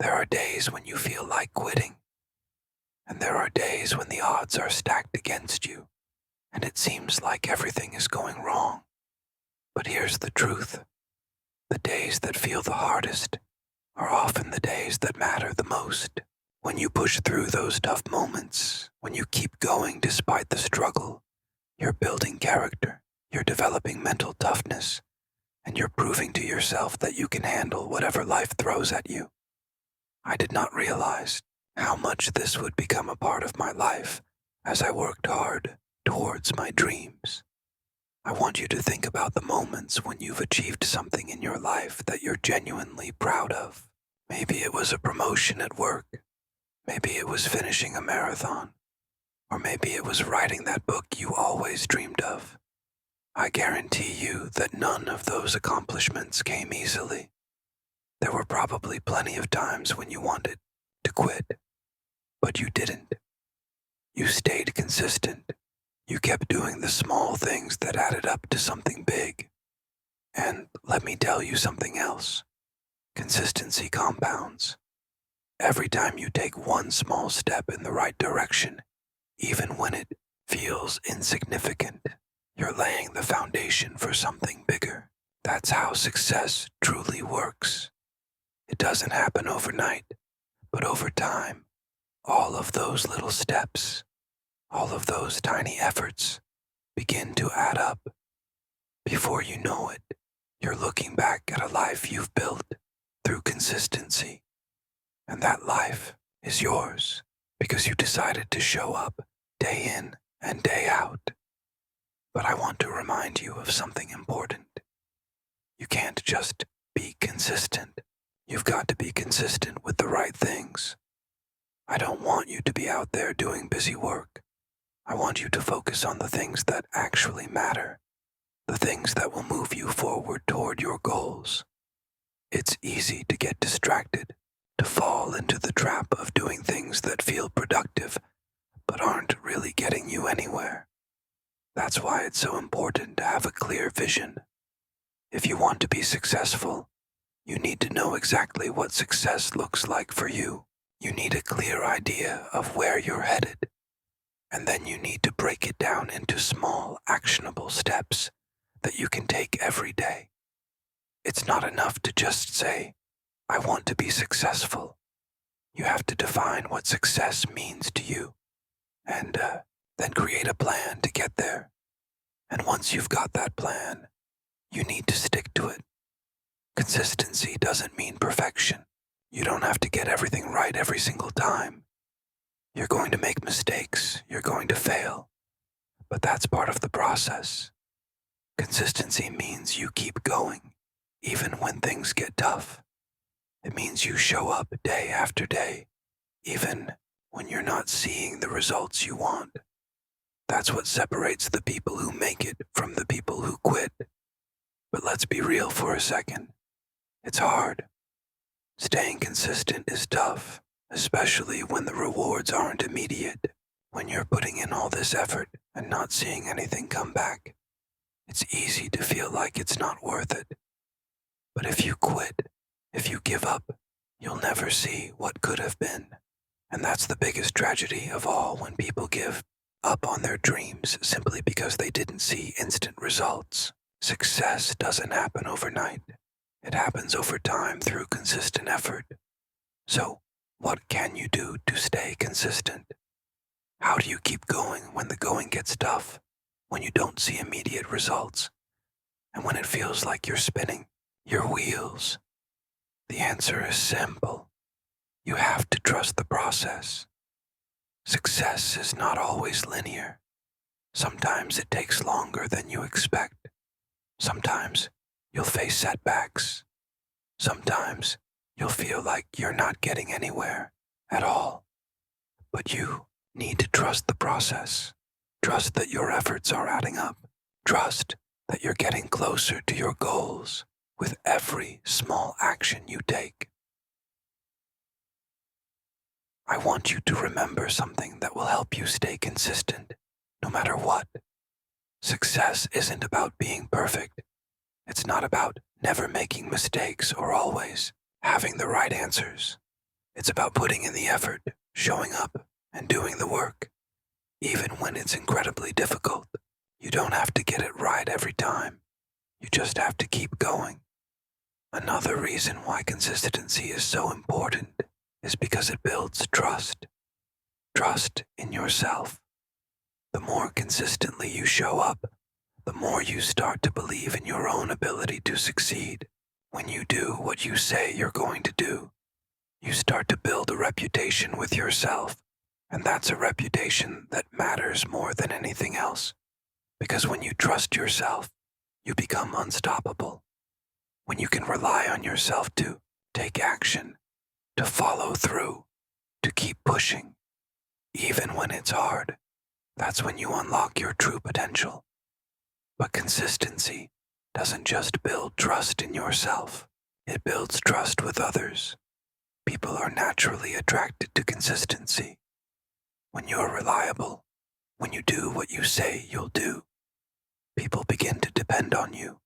There are days when you feel like quitting. And there are days when the odds are stacked against you, and it seems like everything is going wrong. But here's the truth. The days that feel the hardest are often the days that matter the most. When you push through those tough moments, when you keep going despite the struggle, you're building character, you're developing mental toughness, and you're proving to yourself that you can handle whatever life throws at you. I did not realize how much this would become a part of my life as I worked hard towards my dreams. I want you to think about the moments when you've achieved something in your life that you're genuinely proud of. Maybe it was a promotion at work. Maybe it was finishing a marathon. Or maybe it was writing that book you always dreamed of. I guarantee you that none of those accomplishments came easily. There were probably plenty of times when you wanted to quit, but you didn't. You stayed consistent. You kept doing the small things that added up to something big. And let me tell you something else. Consistency compounds. Every time you take one small step in the right direction, even when it feels insignificant, you're laying the foundation for something bigger. That's how success truly works. It doesn't happen overnight, but over time, all of those little steps, all of those tiny efforts begin to add up. Before you know it, you're looking back at a life you've built through consistency. And that life is yours because you decided to show up day in and day out. But I want to remind you of something important. You can't just be consistent. You've got to be consistent with the right things. I don't want you to be out there doing busy work. I want you to focus on the things that actually matter, the things that will move you forward toward your goals. It's easy to get distracted, to fall into the trap of doing things that feel productive but aren't really getting you anywhere. That's why it's so important to have a clear vision. If you want to be successful, you need to know exactly what success looks like for you. You need a clear idea of where you're headed, and then you need to break it down into small, actionable steps that you can take every day. It's not enough to just say, I want to be successful. You have to define what success means to you, and then create a plan to get there. And once you've got that plan, you need to stick to it. Consistency doesn't mean perfection. You don't have to get everything right every single time. You're going to make mistakes, you're going to fail, but that's part of the process. Consistency means you keep going, even when things get tough. It means you show up day after day, even when you're not seeing the results you want. That's what separates the people who make it from the people who quit. But let's be real for a second. It's hard. Staying consistent is tough, especially when the rewards aren't immediate. When you're putting in all this effort and not seeing anything come back, it's easy to feel like it's not worth it. But if you quit, if you give up, you'll never see what could have been. And that's the biggest tragedy of all, when people give up on their dreams simply because they didn't see instant results. Success doesn't happen overnight. It happens over time through consistent effort. So, what can you do to stay consistent? How do you keep going when the going gets tough, when you don't see immediate results, and when it feels like you're spinning your wheels? The answer is simple. You have to trust the process. Success is not always linear. Sometimes it takes longer than you expect. Sometimes you'll face setbacks. Sometimes you'll feel like you're not getting anywhere at all. But you need to trust the process. Trust that your efforts are adding up. Trust that you're getting closer to your goals with every small action you take. I want you to remember something that will help you stay consistent, no matter what. Success isn't about being perfect. It's not about never making mistakes or always having the right answers. It's about putting in the effort, showing up, and doing the work, even when it's incredibly difficult. You don't have to get it right every time. You just have to keep going. Another reason why consistency is so important is because it builds trust. Trust in yourself. The more consistently you show up, the more you start to believe in your own ability to succeed. When you do what you say you're going to do, you start to build a reputation with yourself, and that's a reputation that matters more than anything else. Because when you trust yourself, you become unstoppable. When you can rely on yourself to take action, to follow through, to keep pushing, even when it's hard, that's when you unlock your true potential. But consistency doesn't just build trust in yourself, it builds trust with others. People are naturally attracted to consistency. When you're reliable, when you do what you say you'll do, people begin to depend on you,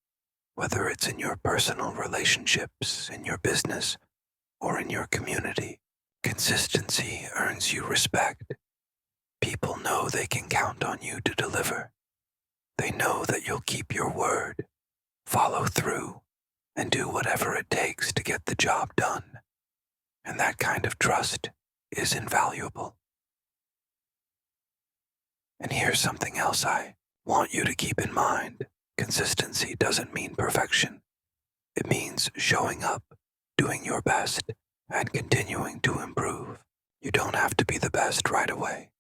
whether it's in your personal relationships, in your business, or in your community. Consistency earns you respect. People know they can count on you to deliver. They know that you'll keep your word, follow through, and do whatever it takes to get the job done. And that kind of trust is invaluable. And here's something else I want you to keep in mind. Consistency doesn't mean perfection. It means showing up, doing your best, and continuing to improve. You don't have to be the best right away.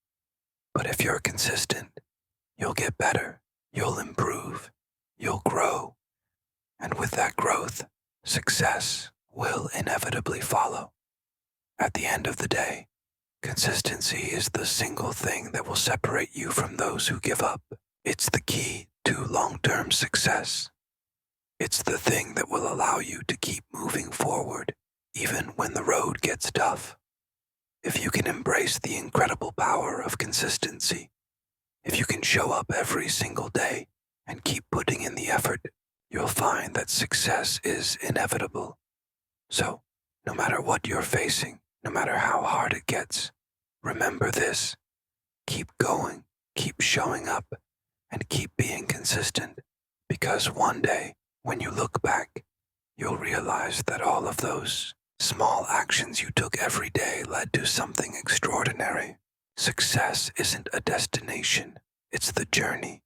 But if you're consistent, you'll get better, you'll improve, you'll grow. And with that growth, success will inevitably follow. At the end of the day, consistency is the single thing that will separate you from those who give up. It's the key to long-term success. It's the thing that will allow you to keep moving forward, even when the road gets tough. If you can embrace the incredible power of consistency, if you can show up every single day and keep putting in the effort, you'll find that success is inevitable. So, no matter what you're facing, no matter how hard it gets, remember this. Keep going, keep showing up, and keep being consistent, because one day, when you look back, you'll realize that all of those small actions you took every day led to something extraordinary. Success isn't a destination, it's the journey.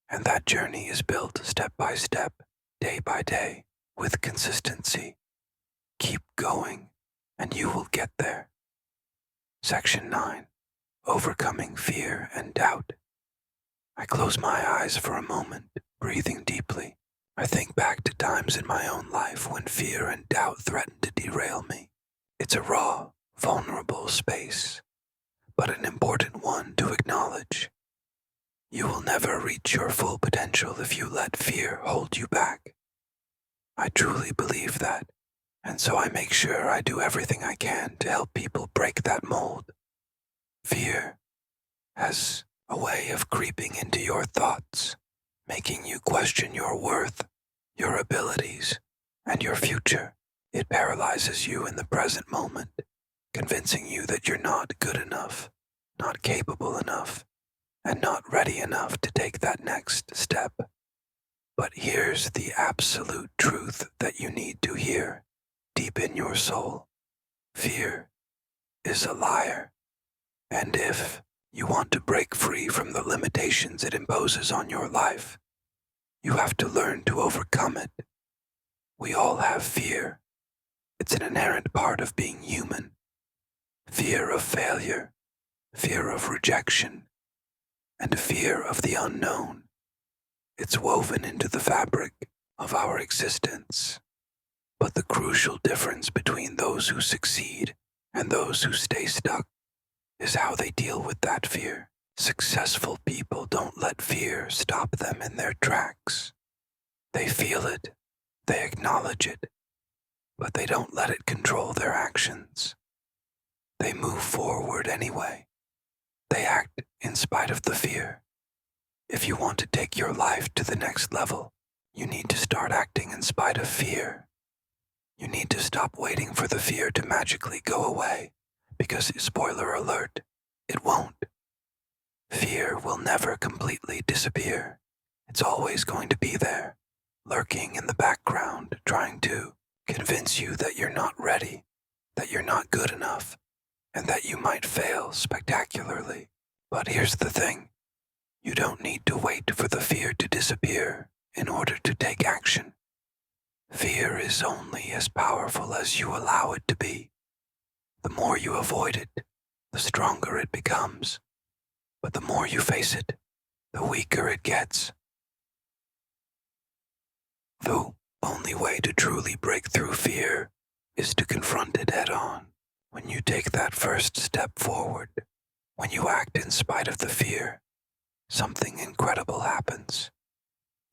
And that journey is built step by step, day by day, with consistency. Keep going, and you will get there. Section 9. Overcoming fear and doubt. I close my eyes for a moment, breathing deeply. I think back to times in my own life when fear and doubt threatened to derail me. It's a raw, vulnerable space, but an important one to acknowledge. You will never reach your full potential if you let fear hold you back. I truly believe that, and so I make sure I do everything I can to help people break that mold. Fear has a way of creeping into your thoughts, making you question your worth, your abilities, and your future. It paralyzes you in the present moment, convincing you that you're not good enough, not capable enough, and not ready enough to take that next step. But here's the absolute truth that you need to hear deep in your soul. Fear is a liar. And if you want to break free from the limitations it imposes on your life, you have to learn to overcome it. We all have fear. It's an inherent part of being human. Fear of failure, fear of rejection, and fear of the unknown. It's woven into the fabric of our existence. But the crucial difference between those who succeed and those who stay stuck is how they deal with that fear. Successful people don't let fear stop them in their tracks. They feel it, they acknowledge it, but they don't let it control their actions. They move forward anyway. They act in spite of the fear. If you want to take your life to the next level, you need to start acting in spite of fear. You need to stop waiting for the fear to magically go away, because, spoiler alert, it won't. Fear will never completely disappear. It's always going to be there, lurking in the background, trying to convince you that you're not ready, that you're not good enough, and that you might fail spectacularly. But here's the thing. You don't need to wait for the fear to disappear in order to take action. Fear is only as powerful as you allow it to be. The more you avoid it, the stronger it becomes. But the more you face it, the weaker it gets. The only way to truly break through fear is to confront it head on. When you take that first step forward, when you act in spite of the fear, something incredible happens.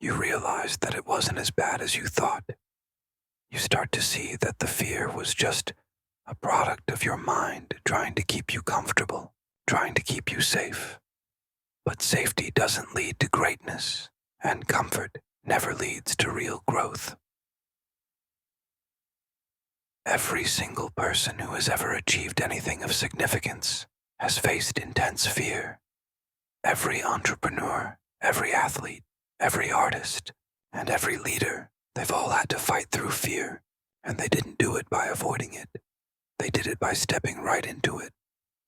You realize that it wasn't as bad as you thought. You start to see that the fear was just a product of your mind trying to keep you comfortable, trying to keep you safe. But safety doesn't lead to greatness, and comfort never leads to real growth. Every single person who has ever achieved anything of significance has faced intense fear. Every entrepreneur, every athlete, every artist, and every leader, they've all had to fight through fear, and they didn't do it by avoiding it. They did it by stepping right into it,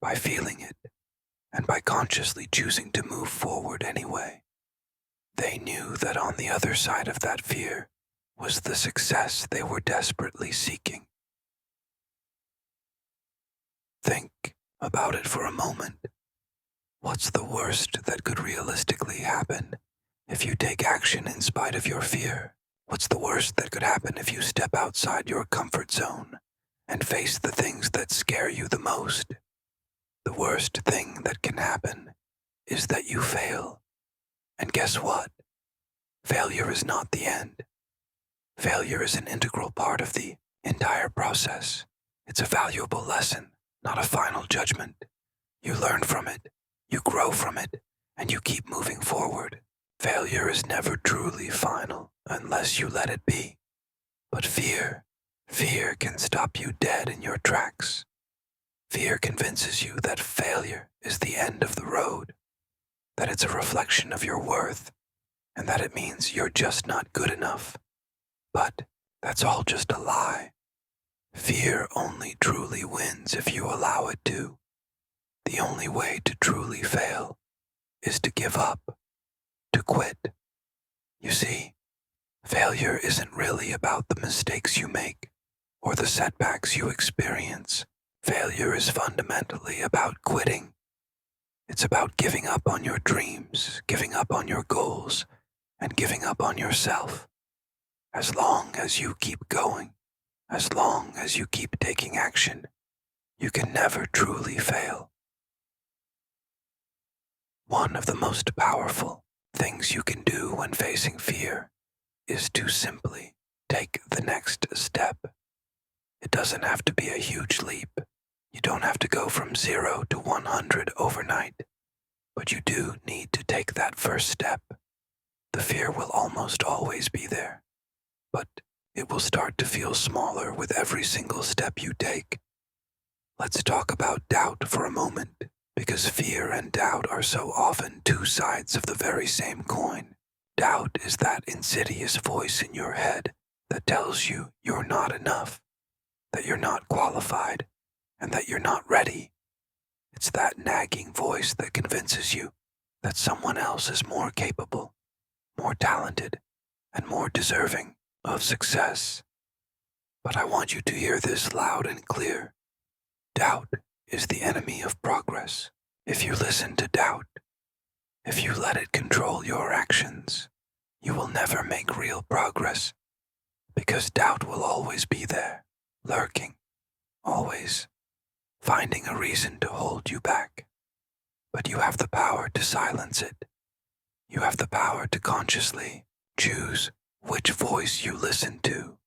by feeling it, and by consciously choosing to move forward anyway. They knew that on the other side of that fear was the success they were desperately seeking. Think about it for a moment. What's the worst that could realistically happen if you take action in spite of your fear? What's the worst that could happen if you step outside your comfort zone and face the things that scare you the most? The worst thing that can happen is that you fail. And guess what? Failure is not the end. Failure is an integral part of the entire process. It's a valuable lesson, not a final judgment. You learn from it, you grow from it, and you keep moving forward. Failure is never truly final unless you let it be. But fear can stop you dead in your tracks. Fear convinces you that failure is the end of the road, that it's a reflection of your worth, and that it means you're just not good enough. But that's all just a lie. Fear only truly wins if you allow it to. The only way to truly fail is to give up, to quit. You see, failure isn't really about the mistakes you make or the setbacks you experience. Failure is fundamentally about quitting. It's about giving up on your dreams, giving up on your goals, and giving up on yourself. As long as you keep going, as long as you keep taking action, you can never truly fail. One of the most powerful things you can do when facing fear is to simply take the next step. It doesn't have to be a huge leap. You don't have to go from 0 to 100 overnight, but you do need to take that first step. The fear will almost always be there, but it will start to feel smaller with every single step you take. Let's talk about doubt for a moment, because fear and doubt are so often two sides of the very same coin. Doubt is that insidious voice in your head that tells you you're not enough, that you're not qualified, and that you're not ready. It's that nagging voice that convinces you that someone else is more capable, more talented, and more deserving of success. But I want you to hear this loud and clear. Doubt is the enemy of progress. If you listen to doubt, if you let it control your actions, you will never make real progress, because doubt will always be there, lurking, always finding a reason to hold you back. But you have the power to silence it. You have the power to consciously choose which voice you listen to.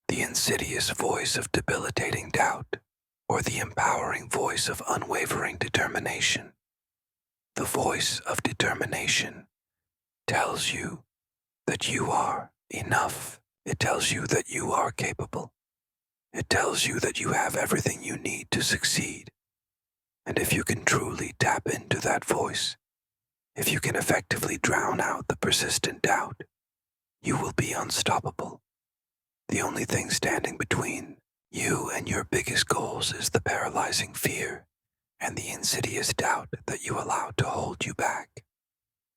The insidious voice of debilitating doubt or the empowering voice of unwavering determination. The voice of determination tells you that you are enough. It tells you that you are capable. It tells you that you have everything you need to succeed. And if you can truly tap into that voice, if you can effectively drown out the persistent doubt, you will be unstoppable. The only thing standing between you and your biggest goals is the paralyzing fear and the insidious doubt that you allow to hold you back.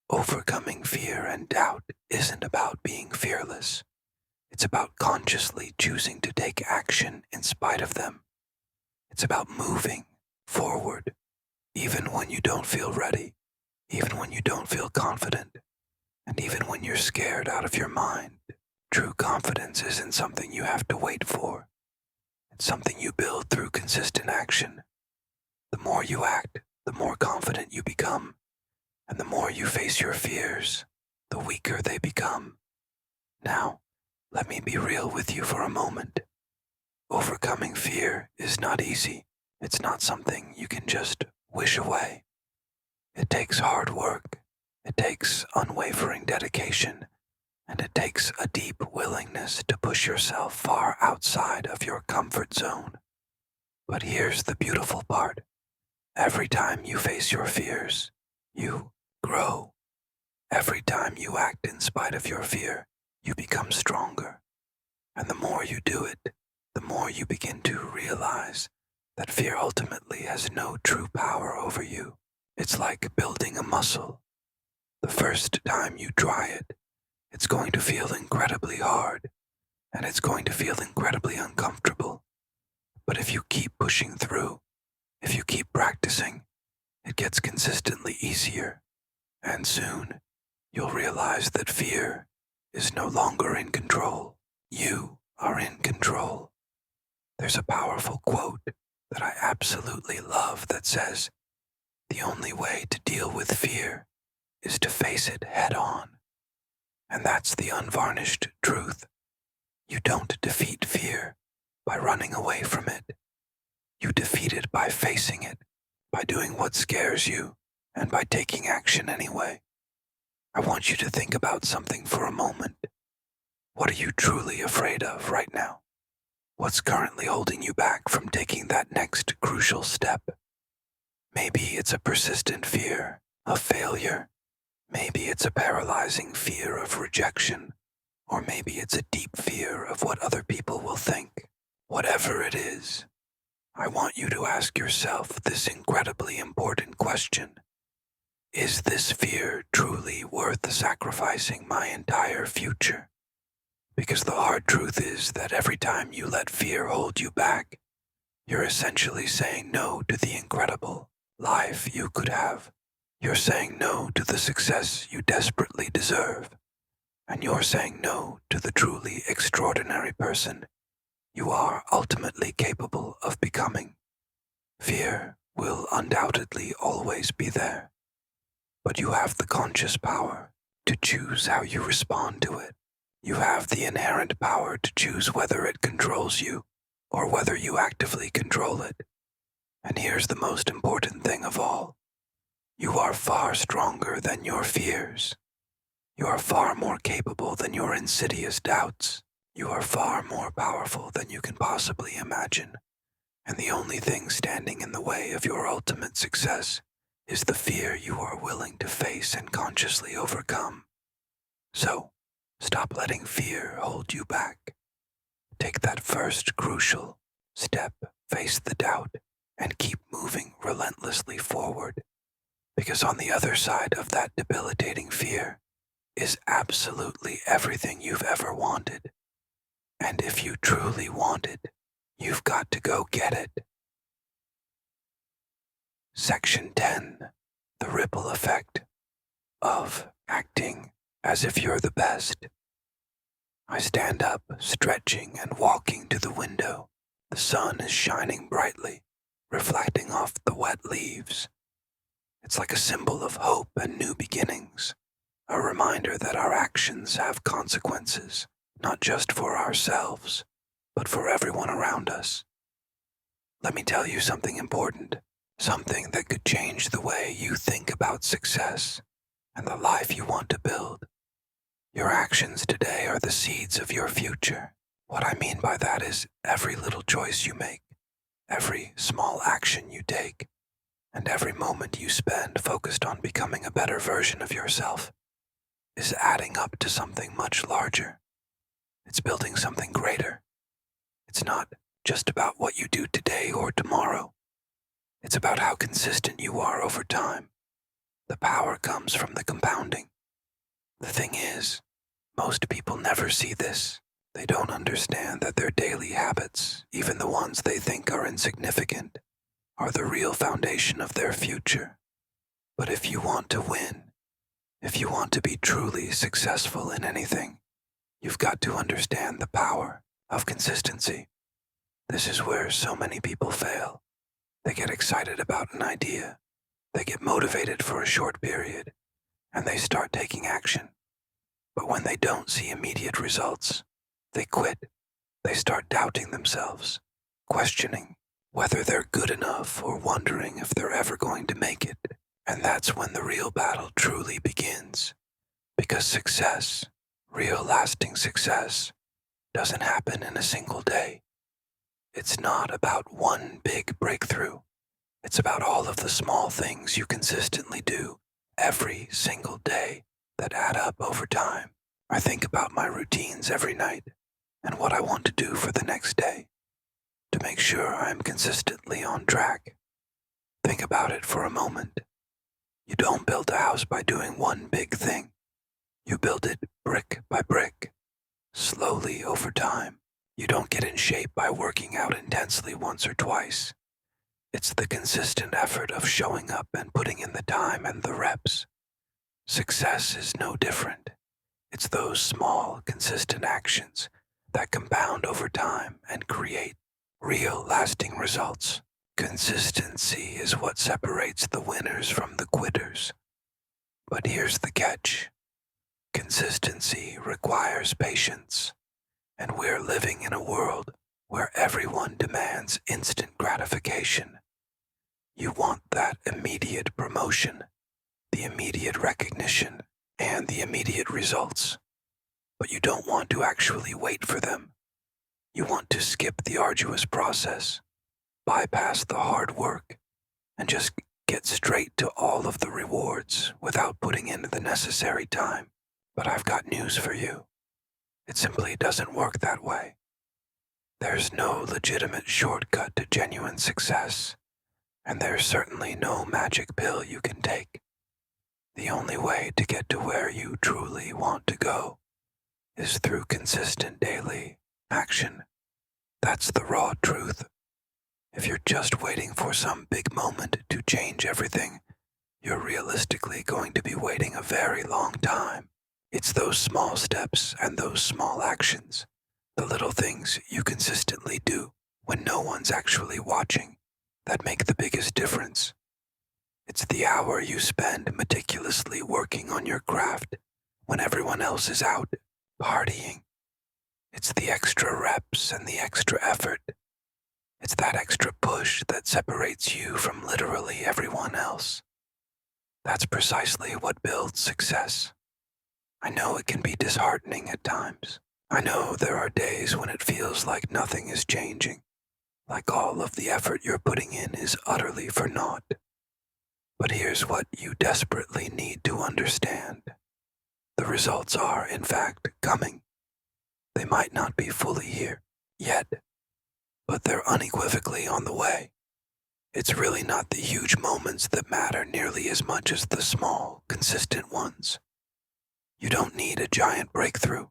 Overcoming fear and doubt isn't about being fearless. It's about consciously choosing to take action in spite of them. It's about moving forward, even when you don't feel ready, even when you don't feel confident, and even when you're scared out of your mind. True confidence isn't something you have to wait for. It's something you build through consistent action. The more you act, the more confident you become, and the more you face your fears, the weaker they become. Now, let me be real with you for a moment. Overcoming fear is not easy. It's not something you can just wish away. It takes hard work. It takes unwavering dedication. And it takes a deep willingness to push yourself far outside of your comfort zone. But here's the beautiful part. Every time you face your fears, you grow. Every time you act in spite of your fear, you become stronger. And the more you do it, the more you begin to realize that fear ultimately has no true power over you. It's like building a muscle. The first time you try it, it's going to feel incredibly hard, and it's going to feel incredibly uncomfortable. But if you keep pushing through, if you keep practicing, it gets consistently easier, and soon you'll realize that fear is no longer in control. You are in control. There's a powerful quote that I absolutely love that says, "The only way to deal with fear is to face it head on." And that's the unvarnished truth. You don't defeat fear by running away from it. You defeat it by facing it, by doing what scares you, and by taking action anyway. I want you to think about something for a moment. What are you truly afraid of right now? What's currently holding you back from taking that next crucial step? Maybe it's a persistent fear of failure. Maybe it's a paralyzing fear of rejection, or maybe it's a deep fear of what other people will think. Whatever it is, I want you to ask yourself this incredibly important question. Is this fear truly worth sacrificing my entire future? Because the hard truth is that every time you let fear hold you back, you're essentially saying no to the incredible life you could have. You're saying no to the success you desperately deserve, and you're saying no to the truly extraordinary person you are ultimately capable of becoming. Fear will undoubtedly always be there, but you have the conscious power to choose how you respond to it. You have the inherent power to choose whether it controls you or whether you actively control it. And here's the most important thing of all. You are far stronger than your fears. You are far more capable than your insidious doubts. You are far more powerful than you can possibly imagine. And the only thing standing in the way of your ultimate success is the fear you are willing to face and consciously overcome. So, stop letting fear hold you back. Take that first crucial step, face the doubt, and keep moving relentlessly forward. Because on the other side of that debilitating fear is absolutely everything you've ever wanted. And if you truly want it, you've got to go get it. Section 10. The ripple effect of acting as if you're the best. I stand up, stretching and walking to the window. The sun is shining brightly, reflecting off the wet leaves. It's like a symbol of hope and new beginnings, a reminder that our actions have consequences, not just for ourselves, but for everyone around us. Let me tell you something important, something that could change the way you think about success and the life you want to build. Your actions today are the seeds of your future. What I mean by that is every little choice you make, every small action you take, and every moment you spend focused on becoming a better version of yourself is adding up to something much larger. It's building something greater. It's not just about what you do today or tomorrow. It's about how consistent you are over time. The power comes from the compounding. The thing is, most people never see this. They don't understand that their daily habits, even the ones they think are insignificant, are the real foundation of their future. But if you want to win, if you want to be truly successful in anything, you've got to understand the power of consistency. This is where so many people fail. They get excited about an idea, they get motivated for a short period, and they start taking action. But when they don't see immediate results, they quit. They start doubting themselves, questioning whether they're good enough or wondering if they're ever going to make it. And that's when the real battle truly begins. Because success, real lasting success, doesn't happen in a single day. It's not about one big breakthrough. It's about all of the small things you consistently do every single day that add up over time. I think about my routines every night and what I want to do for the next day to make sure I'm consistently on track. Think about it for a moment. You don't build a house by doing one big thing. You build it brick by brick, slowly over time. You don't get in shape by working out intensely once or twice. It's the consistent effort of showing up and putting in the time and the reps. Success is no different. It's those small, consistent actions that compound over time and create real, lasting results. Consistency is what separates the winners from the quitters. But here's the catch. Consistency requires patience, and we're living in a world where everyone demands instant gratification. You want that immediate promotion, the immediate recognition, and the immediate results. But you don't want to actually wait for them. You want to skip the arduous process, bypass the hard work, and just get straight to all of the rewards without putting in the necessary time. But I've got news for you. It simply doesn't work that way. There's no legitimate shortcut to genuine success, and there's certainly no magic pill you can take. The only way to get to where you truly want to go is through consistent daily action. That's the raw truth. If you're just waiting for some big moment to change everything, you're realistically going to be waiting a very long time. It's those small steps and those small actions, the little things you consistently do when no one's actually watching, that make the biggest difference. It's the hour you spend meticulously working on your craft when everyone else is out partying. It's the extra reps and the extra effort. It's that extra push that separates you from literally everyone else. That's precisely what builds success. I know it can be disheartening at times. I know there are days when it feels like nothing is changing, like all of the effort you're putting in is utterly for naught. But here's what you desperately need to understand. The results are, in fact, coming. They might not be fully here yet, but they're unequivocally on the way. It's really not the huge moments that matter nearly as much as the small, consistent ones. You don't need a giant breakthrough.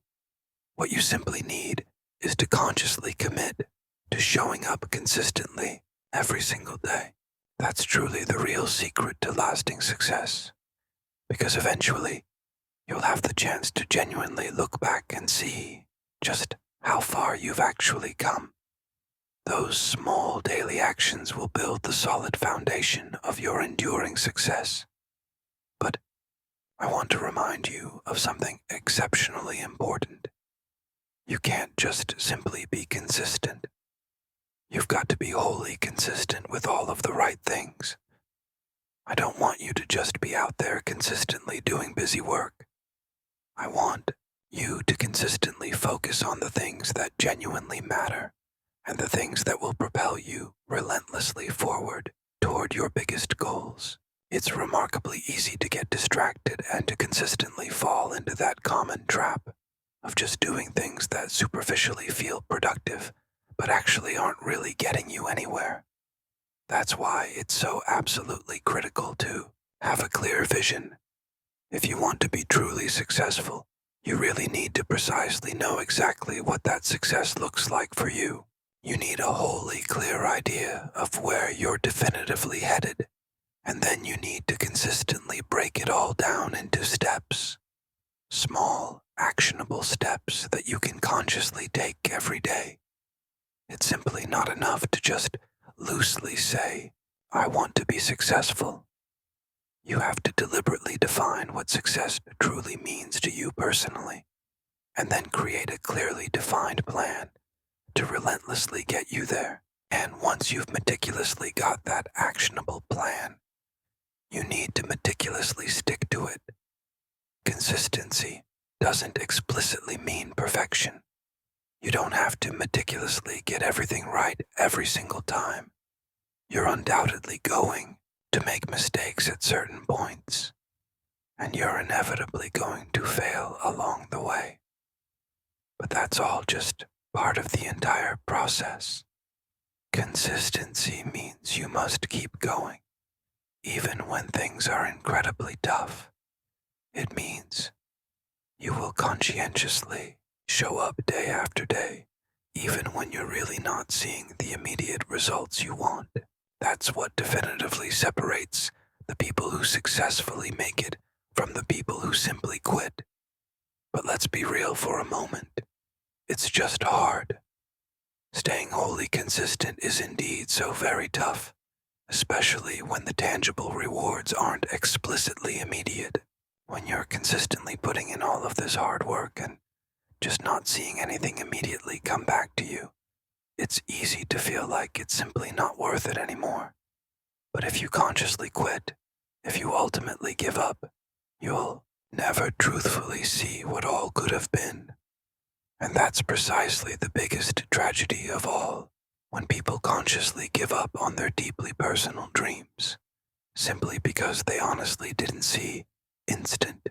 What you simply need is to consciously commit to showing up consistently every single day. That's truly the real secret to lasting success, because eventually you'll have the chance to genuinely look back and see just how far you've actually come. Those small daily actions will build the solid foundation of your enduring success. But I want to remind you of something exceptionally important. You can't just simply be consistent. You've got to be wholly consistent with all of the right things. I don't want you to just be out there consistently doing busy work. I want you to consistently focus on the things that genuinely matter and the things that will propel you relentlessly forward toward your biggest goals. It's remarkably easy to get distracted and to consistently fall into that common trap of just doing things that superficially feel productive but actually aren't really getting you anywhere. That's why it's so absolutely critical to have a clear vision. If you want to be truly successful, you really need to precisely know exactly what that success looks like for you. You need a wholly clear idea of where you're definitively headed, and then you need to consistently break it all down into steps. Small, actionable steps that you can consciously take every day. It's simply not enough to just loosely say, I want to be successful. You have to deliberately define what success truly means to you personally, and then create a clearly defined plan to relentlessly get you there. And once you've meticulously got that actionable plan, you need to meticulously stick to it. Consistency doesn't explicitly mean perfection. You don't have to meticulously get everything right every single time. You're undoubtedly going to make mistakes at certain points, and you're inevitably going to fail along the way. But that's all just part of the entire process. Consistency means you must keep going, even when things are incredibly tough. It means you will conscientiously show up day after day, even when you're really not seeing the immediate results you want. That's what definitively separates the people who successfully make it from the people who simply quit. But let's be real for a moment. It's just hard. Staying wholly consistent is indeed so very tough, especially when the tangible rewards aren't explicitly immediate. When you're consistently putting in all of this hard work and just not seeing anything immediately come back to you, it's easy to feel like it's simply not worth it anymore. But if you consciously quit, if you ultimately give up, you'll never truthfully see what all could have been. And that's precisely the biggest tragedy of all, when people consciously give up on their deeply personal dreams, simply because they honestly didn't see instant,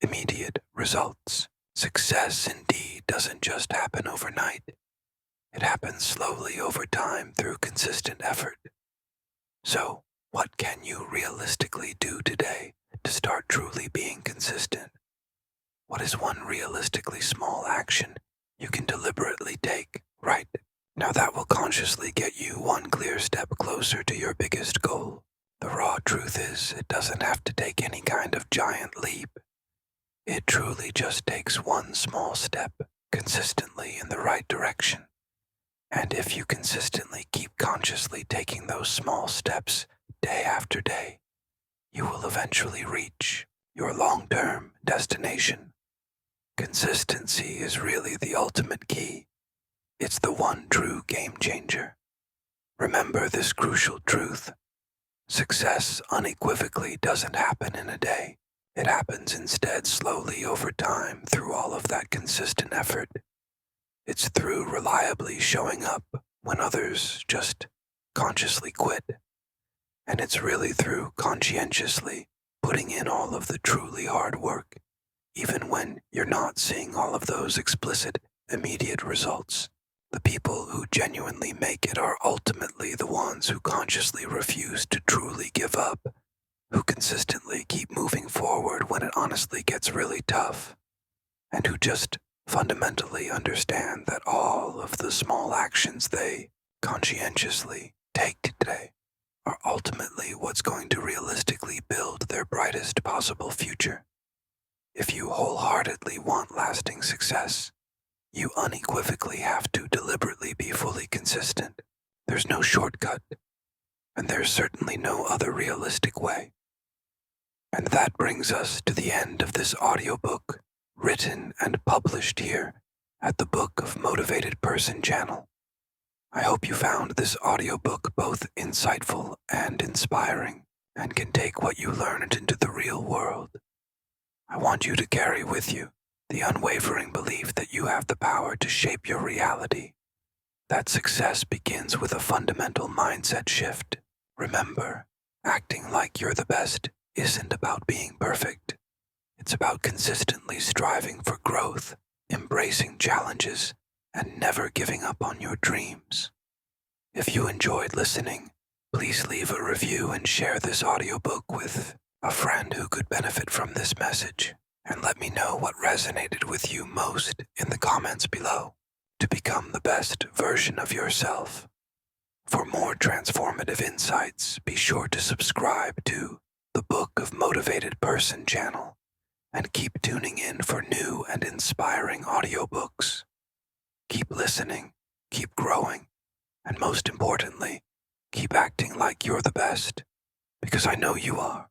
immediate results. Success indeed doesn't just happen overnight. It happens slowly over time through consistent effort. So, what can you realistically do today to start truly being consistent? What is one realistically small action you can deliberately take right now that will consciously get you one clear step closer to your biggest goal? The raw truth is, it doesn't have to take any kind of giant leap. It truly just takes one small step consistently in the right direction. And if you consistently keep consciously taking those small steps day after day, you will eventually reach your long-term destination. Consistency is really the ultimate key. It's the one true game changer. Remember this crucial truth. Success unequivocally doesn't happen in a day. It happens instead slowly over time through all of that consistent effort. It's through reliably showing up when others just consciously quit. And it's really through conscientiously putting in all of the truly hard work, even when you're not seeing all of those explicit, immediate results. The people who genuinely make it are ultimately the ones who consciously refuse to truly give up, who consistently keep moving forward when it honestly gets really tough, and who just fundamentally understand that all of the small actions they conscientiously take today are ultimately what's going to realistically build their brightest possible future. If you wholeheartedly want lasting success, you unequivocally have to deliberately be fully consistent. There's no shortcut, and there's certainly no other realistic way. And that brings us to the end of this audiobook, written and published here at the Book of Motivated Person channel. I hope you found this audiobook both insightful and inspiring and can take what you learned into the real world. I want you to carry with you the unwavering belief that you have the power to shape your reality. That success begins with a fundamental mindset shift. Remember, acting like you're the best isn't about being perfect. It's about consistently striving for growth, embracing challenges, and never giving up on your dreams. If you enjoyed listening, please leave a review and share this audiobook with a friend who could benefit from this message, and let me know what resonated with you most in the comments below to become the best version of yourself. For more transformative insights, be sure to subscribe to the Book of Motivated Person channel and keep tuning in for new and inspiring audiobooks. Keep listening, keep growing, and most importantly, keep acting like you're the best, because I know you are.